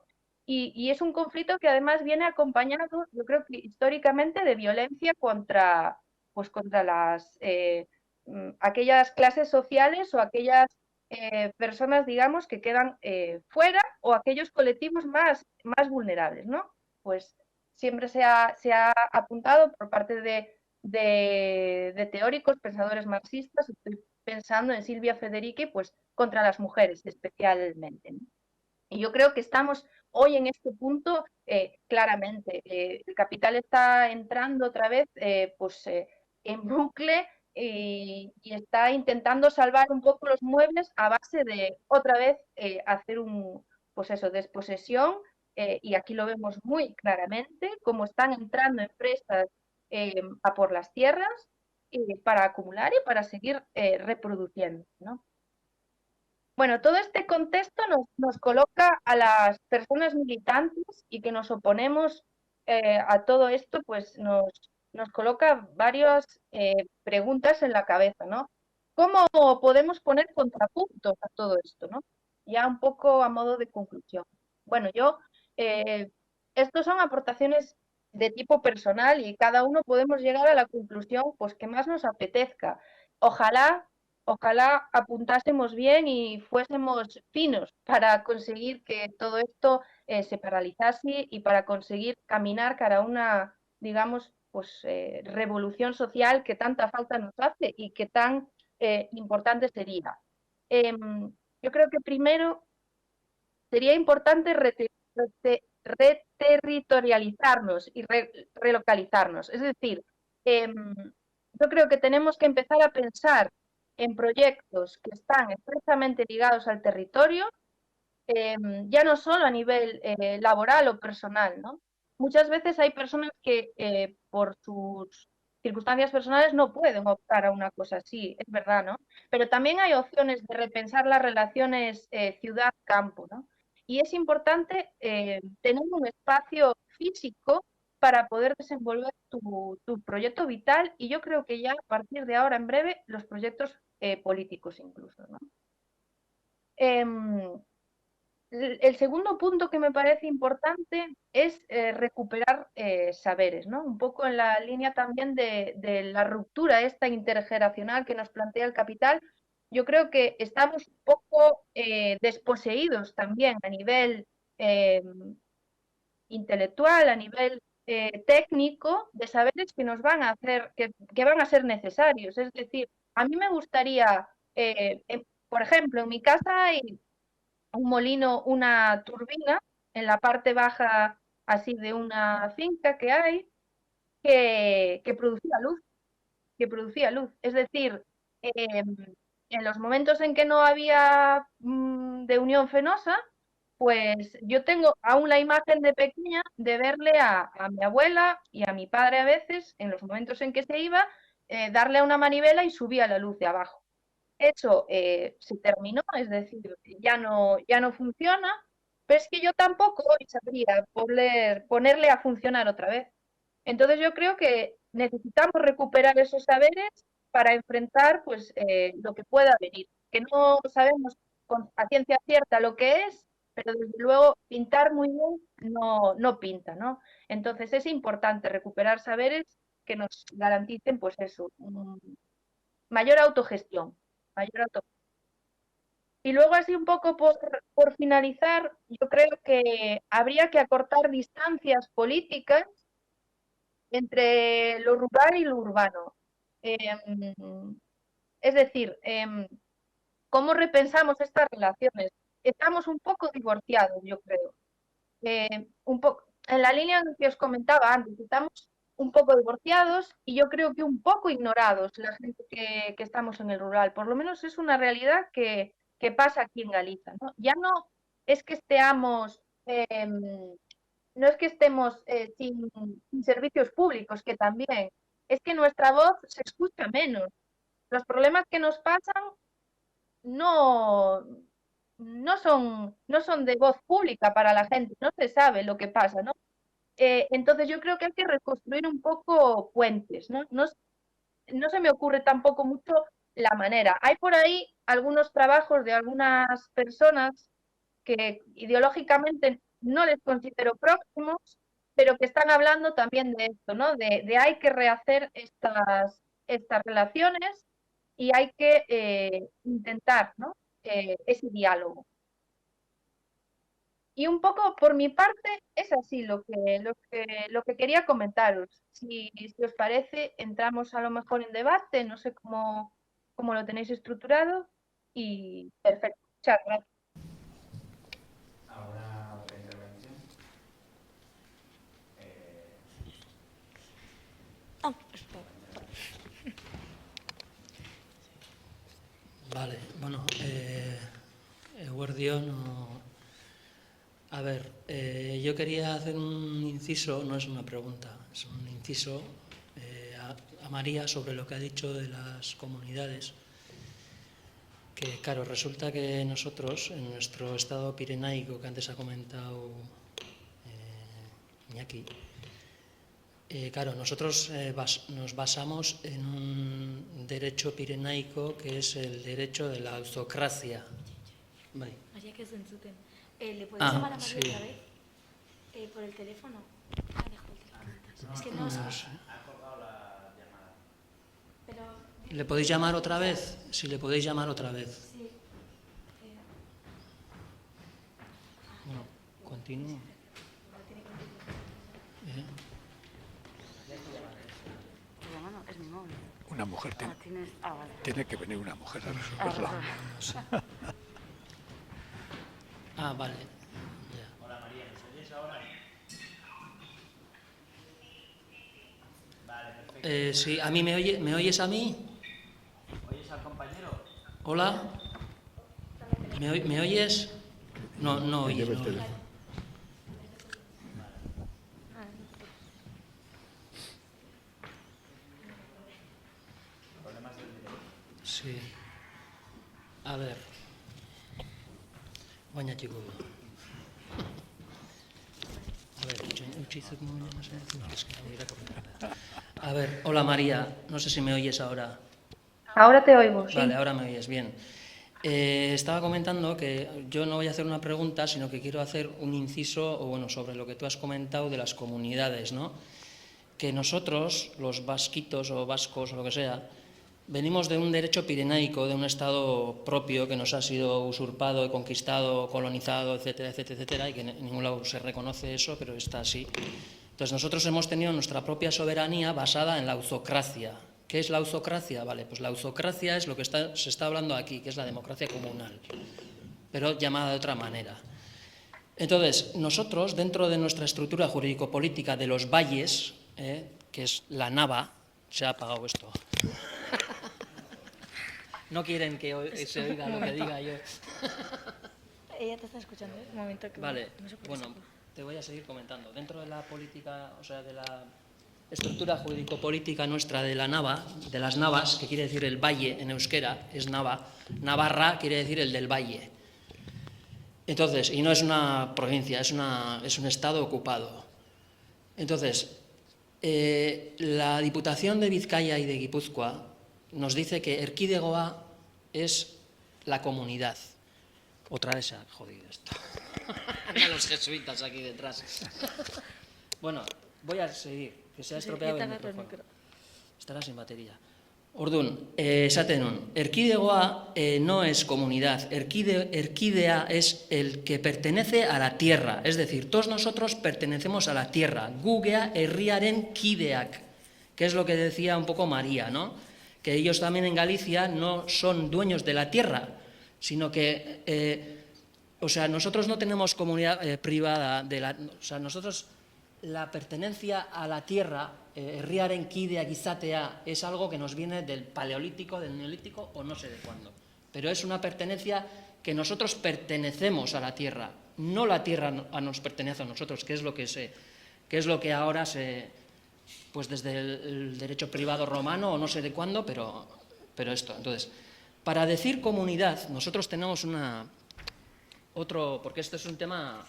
y es un conflicto que además viene acompañado, yo creo que históricamente, de violencia contra aquellas clases sociales o aquellas personas, digamos, que quedan fuera, o aquellos colectivos más vulnerables, ¿no? Pues siempre se ha apuntado por parte de teóricos, pensadores marxistas, estoy pensando en Silvia Federici, pues contra las mujeres especialmente, ¿no? Y yo creo que estamos hoy en este punto claramente. El capital está entrando otra vez en bucle, y está intentando salvar un poco los muebles a base de otra vez hacer pues eso, desposesión, y aquí lo vemos muy claramente, cómo están entrando empresas a por las tierras para acumular y para seguir reproduciendo, ¿no? Bueno, todo este contexto nos coloca a las personas militantes y que nos oponemos a todo esto, pues nos coloca varias preguntas en la cabeza, ¿no? ¿Cómo podemos poner contrapuntos a todo esto, ¿no? Ya un poco a modo de conclusión. Bueno, eh, estos son aportaciones de tipo personal, y cada uno podemos llegar a la conclusión pues que más nos apetezca. Ojalá apuntásemos bien y fuésemos finos para conseguir que todo esto se paralizase, y para conseguir caminar cara a una, digamos, pues revolución social que tanta falta nos hace y que tan importante sería. Yo creo que primero sería importante reterritorializarnos y relocalizarnos. Es decir, yo creo que tenemos que empezar a pensar en proyectos que están estrechamente ligados al territorio, ya no solo a nivel laboral o personal, ¿no? Muchas veces hay personas que por sus circunstancias personales no pueden optar a una cosa así, es verdad, ¿no? Pero también hay opciones de repensar las relaciones ciudad-campo, ¿no? Y es importante tener un espacio físico para poder desenvolver tu proyecto vital, y yo creo que ya a partir de ahora, en breve, los proyectos políticos incluso, ¿no? El segundo punto que me parece importante es recuperar saberes, ¿no? Un poco en la línea también de la ruptura esta intergeneracional que nos plantea el capital. Yo creo que estamos un poco desposeídos también a nivel eh, intelectual, a nivel técnico, de saberes que nos van a hacer, que van a ser necesarios. Es decir, a mí me gustaría, por ejemplo, en mi casa hay un molino, una turbina en la parte baja así de una finca que hay, que producía luz, que producía luz. Es decir, en los momentos en que no había de unión fenosa, pues yo tengo aún la imagen de pequeña de verle a mi abuela y a mi padre a veces, en los momentos en que se iba, darle a una manivela y subía la luz de abajo. Eso se terminó, es decir, ya no funciona, pero es que yo tampoco hoy sabría ponerle a funcionar otra vez. Entonces yo creo que necesitamos recuperar esos saberes para enfrentar pues, lo que pueda venir, que no sabemos a ciencia cierta lo que es, pero desde luego pintar muy bien no pinta, ¿no? Entonces es importante recuperar saberes que nos garanticen, pues eso, mayor autogestión, Y luego, así un poco por finalizar, yo creo que habría que acortar distancias políticas entre lo rural y lo urbano. Es decir, ¿cómo repensamos estas relaciones? Estamos un poco divorciados, yo creo. Un poco, en la línea que os comentaba antes, estamos un poco divorciados y yo creo que un poco ignorados la gente que estamos en el rural. Por lo menos es una realidad que pasa aquí en Galicia, ¿no? Ya no es que no es que estemos sin servicios públicos, que también, es que nuestra voz se escucha menos. Los problemas que nos pasan no, no son de voz pública para la gente, no se sabe lo que pasa, ¿no? Entonces yo creo que hay que reconstruir un poco puentes, ¿no? No se me ocurre tampoco mucho la manera. Hay por ahí algunos trabajos de algunas personas que ideológicamente no les considero próximos, pero que están hablando también de esto, ¿no? De hay que rehacer estas relaciones y hay que intentar, ¿no? Ese diálogo. Y un poco por mi parte es así lo que quería comentaros. Si os parece, entramos a lo mejor en debate, no sé cómo lo tenéis estructurado y perfecto. Muchas gracias. ¿Alguna otra intervención? Vale, bueno, Eguerdión, a ver, yo quería hacer un inciso, no es una pregunta, es un inciso a María sobre lo que ha dicho de las comunidades. Que claro, resulta que nosotros, en nuestro estado pirenaico que antes ha comentado Iñaki, claro, nosotros nos basamos en un derecho pirenaico que es el derecho de la autocracia. Vale. ¿Le podéis llamar a María sí. otra vez? ¿Por el teléfono? Dejo el teléfono. Es que no sé. Ha colgado la llamada. Pero... ¿Le podéis llamar otra vez? Si le podéis llamar otra vez. Sí. Bueno, continúo. No, es mi móvil. Una mujer Vale. tiene que venir una mujer a resolverlo. Vale. Ya. Hola María, ¿nos oyes ahora? Vale, perfecto. Sí, ¿a mí me oyes a mí? ¿Oyes al compañero? Hola. ¿Me oyes? No, no oyes. Lleva el No. teléfono. Sí. A ver. Baina chico. A ver, a ver, hola María, no sé si me oyes ahora. Ahora te oigo, sí. Vale, ahora me oyes bien. Estaba comentando que yo no voy a hacer una pregunta, sino que quiero hacer un inciso, o bueno, sobre lo que tú has comentado de las comunidades, ¿no? Que nosotros, los vasquitos o vascos o lo que sea, venimos de un derecho pirenaico, de un estado propio que nos ha sido usurpado, conquistado, colonizado, etcétera, etcétera, etcétera, y que en ningún lado se reconoce eso, pero está así. Entonces nosotros hemos tenido nuestra propia soberanía basada en la autocracia. ¿Qué es la autocracia? Vale, pues la autocracia es lo que se está hablando aquí, que es la democracia comunal, pero llamada de otra manera. Entonces, nosotros, dentro de nuestra estructura jurídico-política de los valles, que es la nava, se ha apagado esto. No quieren que se oiga lo que diga yo. Ella te está escuchando, ¿eh? Un momento que... Vale, no sé por qué bueno, se- te voy a seguir comentando. Dentro de la política, o sea, de la estructura jurídico-política nuestra de la nava, de las navas, que quiere decir el valle en euskera, es nava. Navarra quiere decir el del valle. Entonces, y no es una provincia, es un estado ocupado. Entonces, la Diputación de Vizcaya y de Guipúzcoa nos dice que Erkidegoa es la comunidad. Otra vez se ha jodido esto. Andan los jesuitas aquí detrás. Bueno, voy a seguir, que se ha estropeado el micrófono. Estará sin batería. Orduan, esaten nun, erkidegoa no es comunidad, erkidea es el que pertenece a la tierra, es decir, todos nosotros pertenecemos a la tierra, gu gea herriaren kideak, que es lo que decía un poco María, ¿no? Que ellos también en Galicia no son dueños de la tierra, sino que, o sea, nosotros no tenemos comunidad privada, o sea, nosotros la pertenencia a la tierra, herriaren kideak izatea, es algo que nos viene del paleolítico, del neolítico o no sé de cuándo. Pero es una pertenencia que nosotros pertenecemos a la tierra, no la tierra nos pertenece a nosotros, que es lo que ahora pues desde el derecho privado romano o no sé de cuándo, pero esto. Entonces, para decir comunidad, nosotros tenemos porque esto es un tema,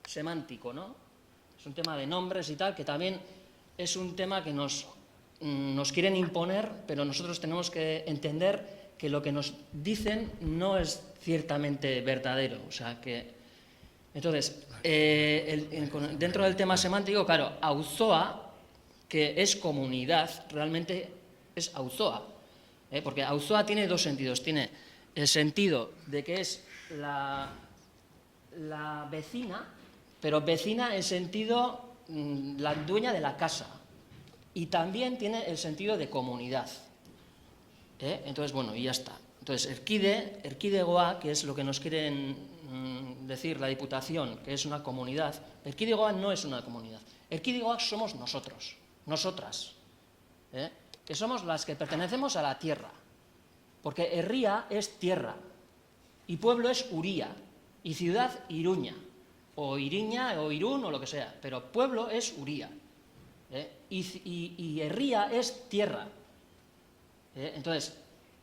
semántico, ¿no? Es un tema de nombres y tal, que también es un tema que nos quieren imponer, pero nosotros tenemos que entender que lo que nos dicen no es ciertamente verdadero. O sea, que... Entonces, dentro del tema semántico, claro, auzoa, que es comunidad, realmente es auzoa, porque auzoa tiene dos sentidos. Tiene el sentido de que es la vecina, pero vecina en sentido la dueña de la casa, y también tiene el sentido de comunidad. Entonces, bueno, y ya está. Entonces, erkidegoa, que es lo que nos quieren decir la Diputación, que es una comunidad, erkidegoa no es una comunidad. Erkidegoa somos nosotros, nosotras, que somos las que pertenecemos a la tierra, porque herria es tierra, y pueblo es Uría, y ciudad Iruña, o Iriña, o Irún, o lo que sea, pero pueblo es Uría, y herria es tierra. Entonces,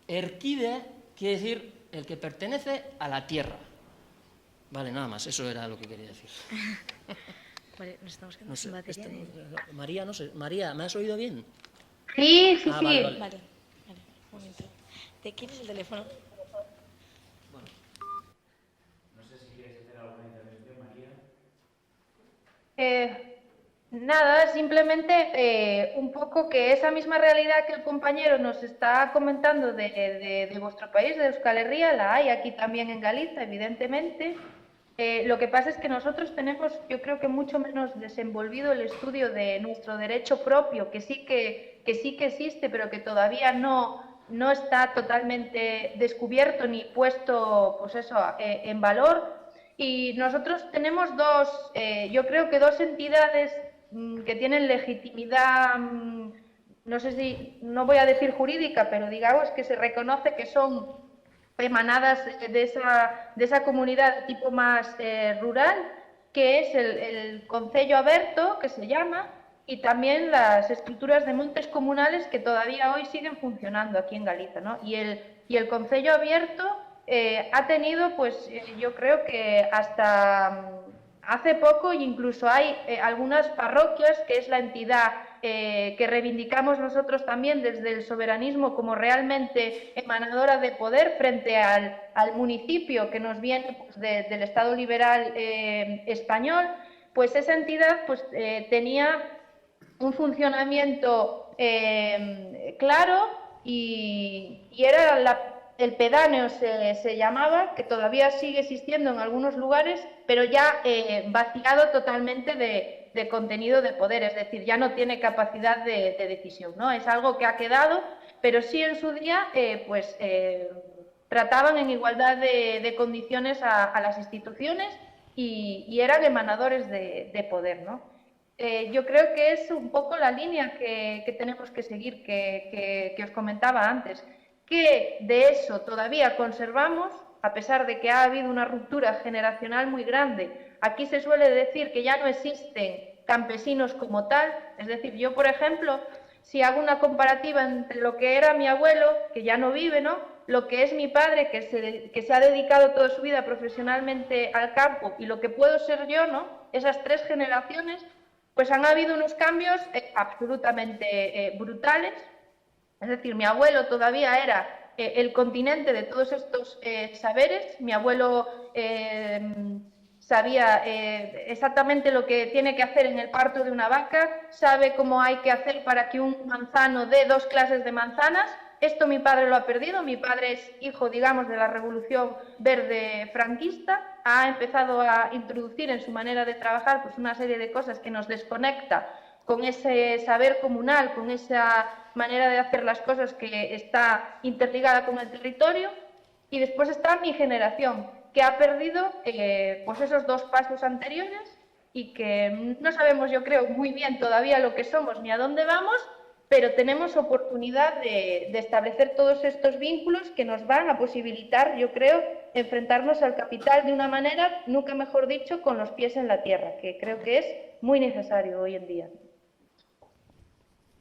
erkide quiere decir el que pertenece a la tierra. Vale, nada más, eso era lo que quería decir. Vale, nos estamos quedando No sé, sin batería. María, no sé, María, ¿me has oído bien? Sí, sí, Ah, sí. vale. Vale, un momento. ¿De quién es el teléfono? Nada, simplemente un poco que esa misma realidad que el compañero nos está comentando de vuestro país, de Euskal Herria, la hay aquí también en Galicia, evidentemente. Lo que pasa es que nosotros tenemos, yo creo que mucho menos desenvolvido el estudio de nuestro derecho propio, que sí que existe, pero que todavía no está totalmente descubierto ni puesto, pues eso, en valor. Y nosotros tenemos yo creo que dos entidades que tienen legitimidad, no sé si, no voy a decir jurídica, pero digamos que se reconoce que son emanadas de esa comunidad tipo más rural, que es el Concello Aberto, que se llama, y también las estructuras de montes comunales que todavía hoy siguen funcionando aquí en Galicia, ¿no? Y el Concello Abierto ha tenido, pues yo creo que hasta hace poco, incluso hay algunas parroquias, que es la entidad que reivindicamos nosotros también desde el soberanismo como realmente emanadora de poder frente al municipio que nos viene pues, del Estado liberal español, pues esa entidad pues, tenía un funcionamiento claro y era el pedáneo se llamaba, que todavía sigue existiendo en algunos lugares, pero ya vaciado totalmente de contenido de poder, es decir, ya no tiene capacidad de decisión, ¿no? Es algo que ha quedado, pero sí en su día trataban en igualdad de condiciones a las instituciones y eran emanadores de poder, ¿no? Yo creo que es un poco la línea que tenemos que seguir, que os comentaba antes, que de eso todavía conservamos, a pesar de que ha habido una ruptura generacional muy grande. Aquí se suele decir que ya no existen campesinos como tal, es decir, yo, por ejemplo, si hago una comparativa entre lo que era mi abuelo, que ya no vive, ¿no?, lo que es mi padre, que se ha dedicado toda su vida profesionalmente al campo, y lo que puedo ser yo, ¿no?, esas tres generaciones, pues han habido unos cambios absolutamente brutales. Es decir, mi abuelo todavía era el continente de todos estos saberes. Mi abuelo sabía exactamente lo que tiene que hacer en el parto de una vaca, sabe cómo hay que hacer para que un manzano dé 2 clases de manzanas. Esto mi padre lo ha perdido, mi padre es hijo, digamos, de la Revolución Verde franquista, ha empezado a introducir en su manera de trabajar pues una serie de cosas que nos desconecta con ese saber comunal, con esa manera de hacer las cosas que está interligada con el territorio. Y después está mi generación, que ha perdido pues esos 2 pasos anteriores y que no sabemos, yo creo, muy bien todavía lo que somos ni a dónde vamos, pero tenemos oportunidad de establecer todos estos vínculos que nos van a posibilitar, yo creo, enfrentarnos al capital de una manera, nunca mejor dicho, con los pies en la tierra, que creo que es muy necesario hoy en día.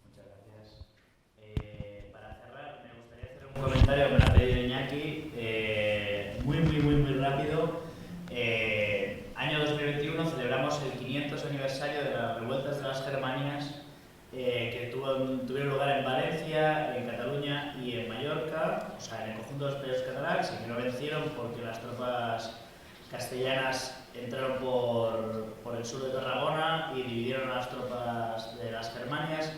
Muchas gracias. Para cerrar, me gustaría hacer un comentario que me lo ha pedido Iñaki, muy rápido. Año 2021 celebramos el 500 aniversario de las revueltas de las Germanías que tuvieron lugar en Valencia, en Cataluña y en Mallorca, o sea, en el conjunto de los países catalanes, y que no vencieron porque las tropas castellanas entraron por el sur de Tarragona y dividieron a las tropas de las Germanías.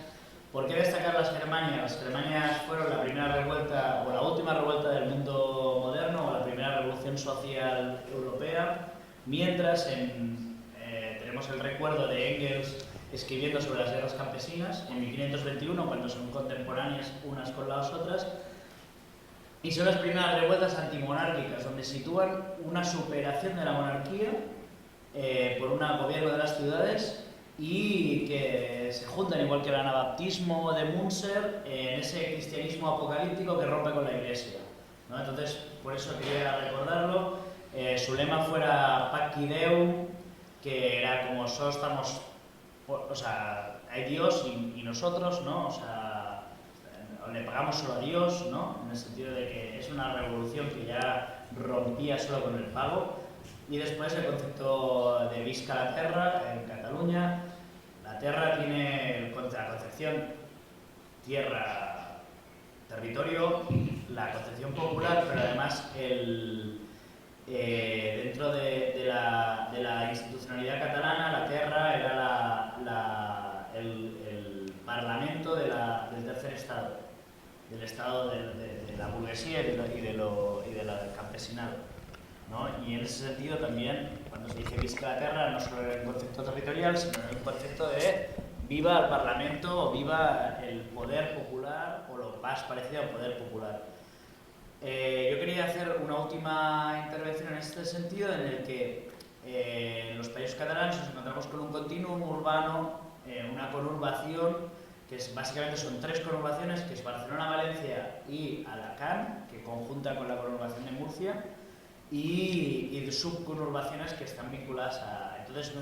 ¿Por qué destacar las Germanías? Las Germanías fueron la primera revuelta, o la última revuelta del mundo moderno, o la primera revolución social europea, mientras tenemos el recuerdo de Engels escribiendo sobre las guerras campesinas en 1521, cuando son contemporáneas unas con las otras, y son las primeras revueltas antimonárquicas, donde sitúan una superación de la monarquía por un gobierno de las ciudades y que se juntan, igual que el anabaptismo de Münzer, en ese cristianismo apocalíptico que rompe con la Iglesia, ¿no? Entonces, por eso quería recordarlo. Su lema fuera Pacci Deum, que era como solo estamos, o sea, hay Dios y nosotros, ¿no? O sea, le pagamos solo a Dios, ¿no? En el sentido de que es una revolución que ya rompía solo con el pago. Y después el concepto de Visca la Terra en Cataluña. La Terra tiene la concepción tierra, territorio, la concepción popular, pero además dentro de la institucionalidad catalana, la Terra era el parlamento del tercer estado, del estado de la burguesía y del campesinado, ¿no? Y en ese sentido también, cuando se dice Visca la Terra, no solo era un concepto territorial, sino era un concepto de viva el Parlamento o viva el poder popular o lo más parecido al poder popular. Yo quería hacer una última intervención en este sentido, en el que en los países catalanes nos encontramos con un continuum urbano, una conurbación, que básicamente son 3 conurbaciones, que es Barcelona, Valencia y Alacant, que conjunta con la conurbación de Murcia, y subconurbaciones que están vinculadas a... Entonces,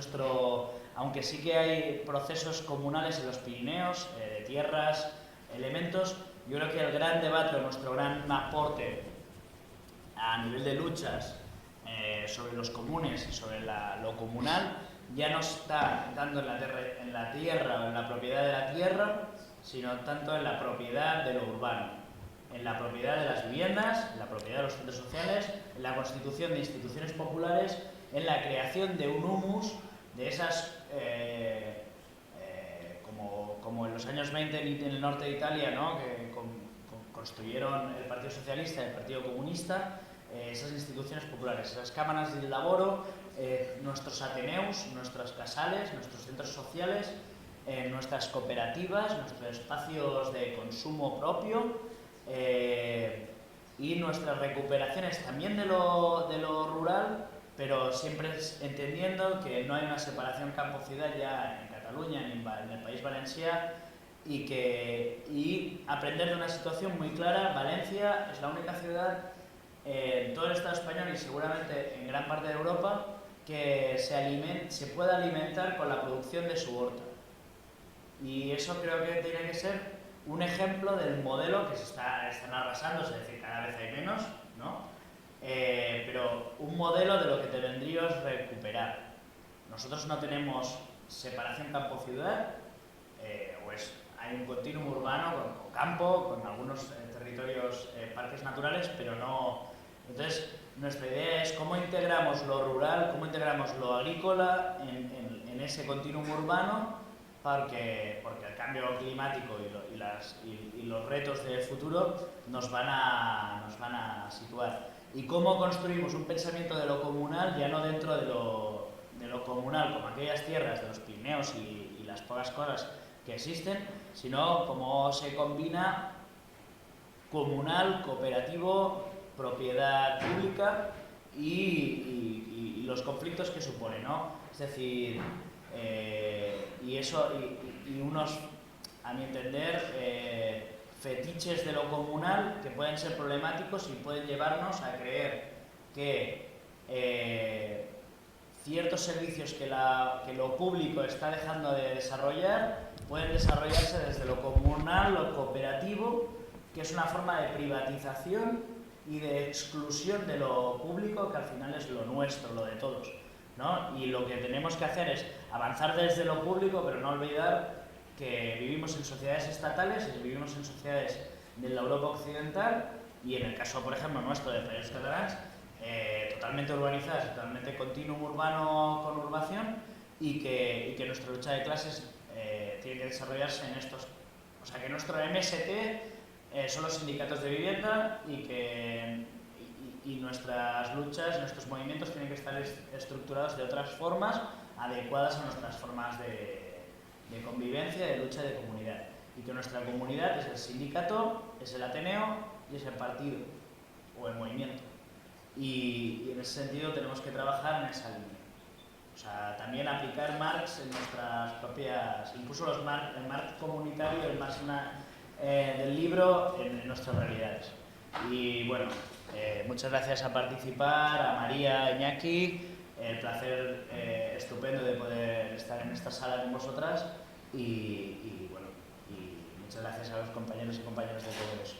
aunque sí que hay procesos comunales en los Pirineos, de tierras, elementos, yo creo que el gran debate, o nuestro gran aporte a nivel de luchas sobre los comunes y sobre lo comunal, ya no está tanto en la tierra o en la propiedad de la tierra, sino tanto en la propiedad de lo urbano, en la propiedad de las viviendas, en la propiedad de los centros sociales, en la constitución de instituciones populares, en la creación de un humus de esas, como en los años 20 en el norte de Italia, ¿no? Que construyeron el Partido Socialista y el Partido Comunista, esas instituciones populares, esas cámaras del laboro, nuestros ateneus, nuestras casales, nuestros centros sociales, nuestras cooperativas, nuestros espacios de consumo propio, y nuestras recuperaciones también de lo rural, pero siempre entendiendo que no hay una separación campo-ciudad ya en Cataluña ni en el País Valencià, y aprender de una situación muy clara. Valencia es la única ciudad en todo el Estado español y seguramente en gran parte de Europa que se puede alimentar con la producción de su huerta, y eso creo que tiene que ser un ejemplo del modelo que están arrasando, es decir, cada vez hay menos, ¿no? Pero un modelo de lo que te vendría es recuperar. Nosotros no tenemos separación campo-ciudad, hay un continuum urbano con campo, con algunos territorios, parques naturales, pero no. Entonces, nuestra idea es cómo integramos lo rural, cómo integramos lo agrícola en ese continuum urbano, porque el cambio climático y los retos del futuro nos van a situar. Y cómo construimos un pensamiento de lo comunal, ya no dentro de lo comunal, como aquellas tierras de los Pirineos y las pocas cosas que existen, sino cómo se combina comunal, cooperativo, propiedad pública y los conflictos que supone, ¿no? Es decir, y unos, a mi entender, fetiches de lo comunal que pueden ser problemáticos y pueden llevarnos a creer que ciertos servicios que lo público está dejando de desarrollar pueden desarrollarse desde lo comunal, lo cooperativo, que es una forma de privatización y de exclusión de lo público, que al final es lo nuestro, lo de todos, ¿no? Y lo que tenemos que hacer es avanzar desde lo público, pero no olvidar que vivimos en sociedades estatales, vivimos en sociedades de la Europa occidental y en el caso, por ejemplo, nuestro de Països Catalans, totalmente urbanizadas, totalmente continuum urbano con urbación y que nuestra lucha de clases tiene que desarrollarse en estos... O sea, que nuestro MST son los sindicatos de vivienda y nuestras luchas, nuestros movimientos tienen que estar estructurados de otras formas adecuadas a nuestras formas de convivencia, de lucha de comunidad. Y que nuestra comunidad es el sindicato, es el Ateneo y es el partido o el movimiento. Y en ese sentido tenemos que trabajar en esa línea. O sea, también aplicar Marx en nuestras propias, incluso el Marx comunitario, el Marx del libro en nuestras realidades. Y bueno, muchas gracias a participar, a María, a Iñaki, el placer estupendo de poder estar en esta sala con vosotras y bueno, y muchas gracias a los compañeros y compañeras de Congreso.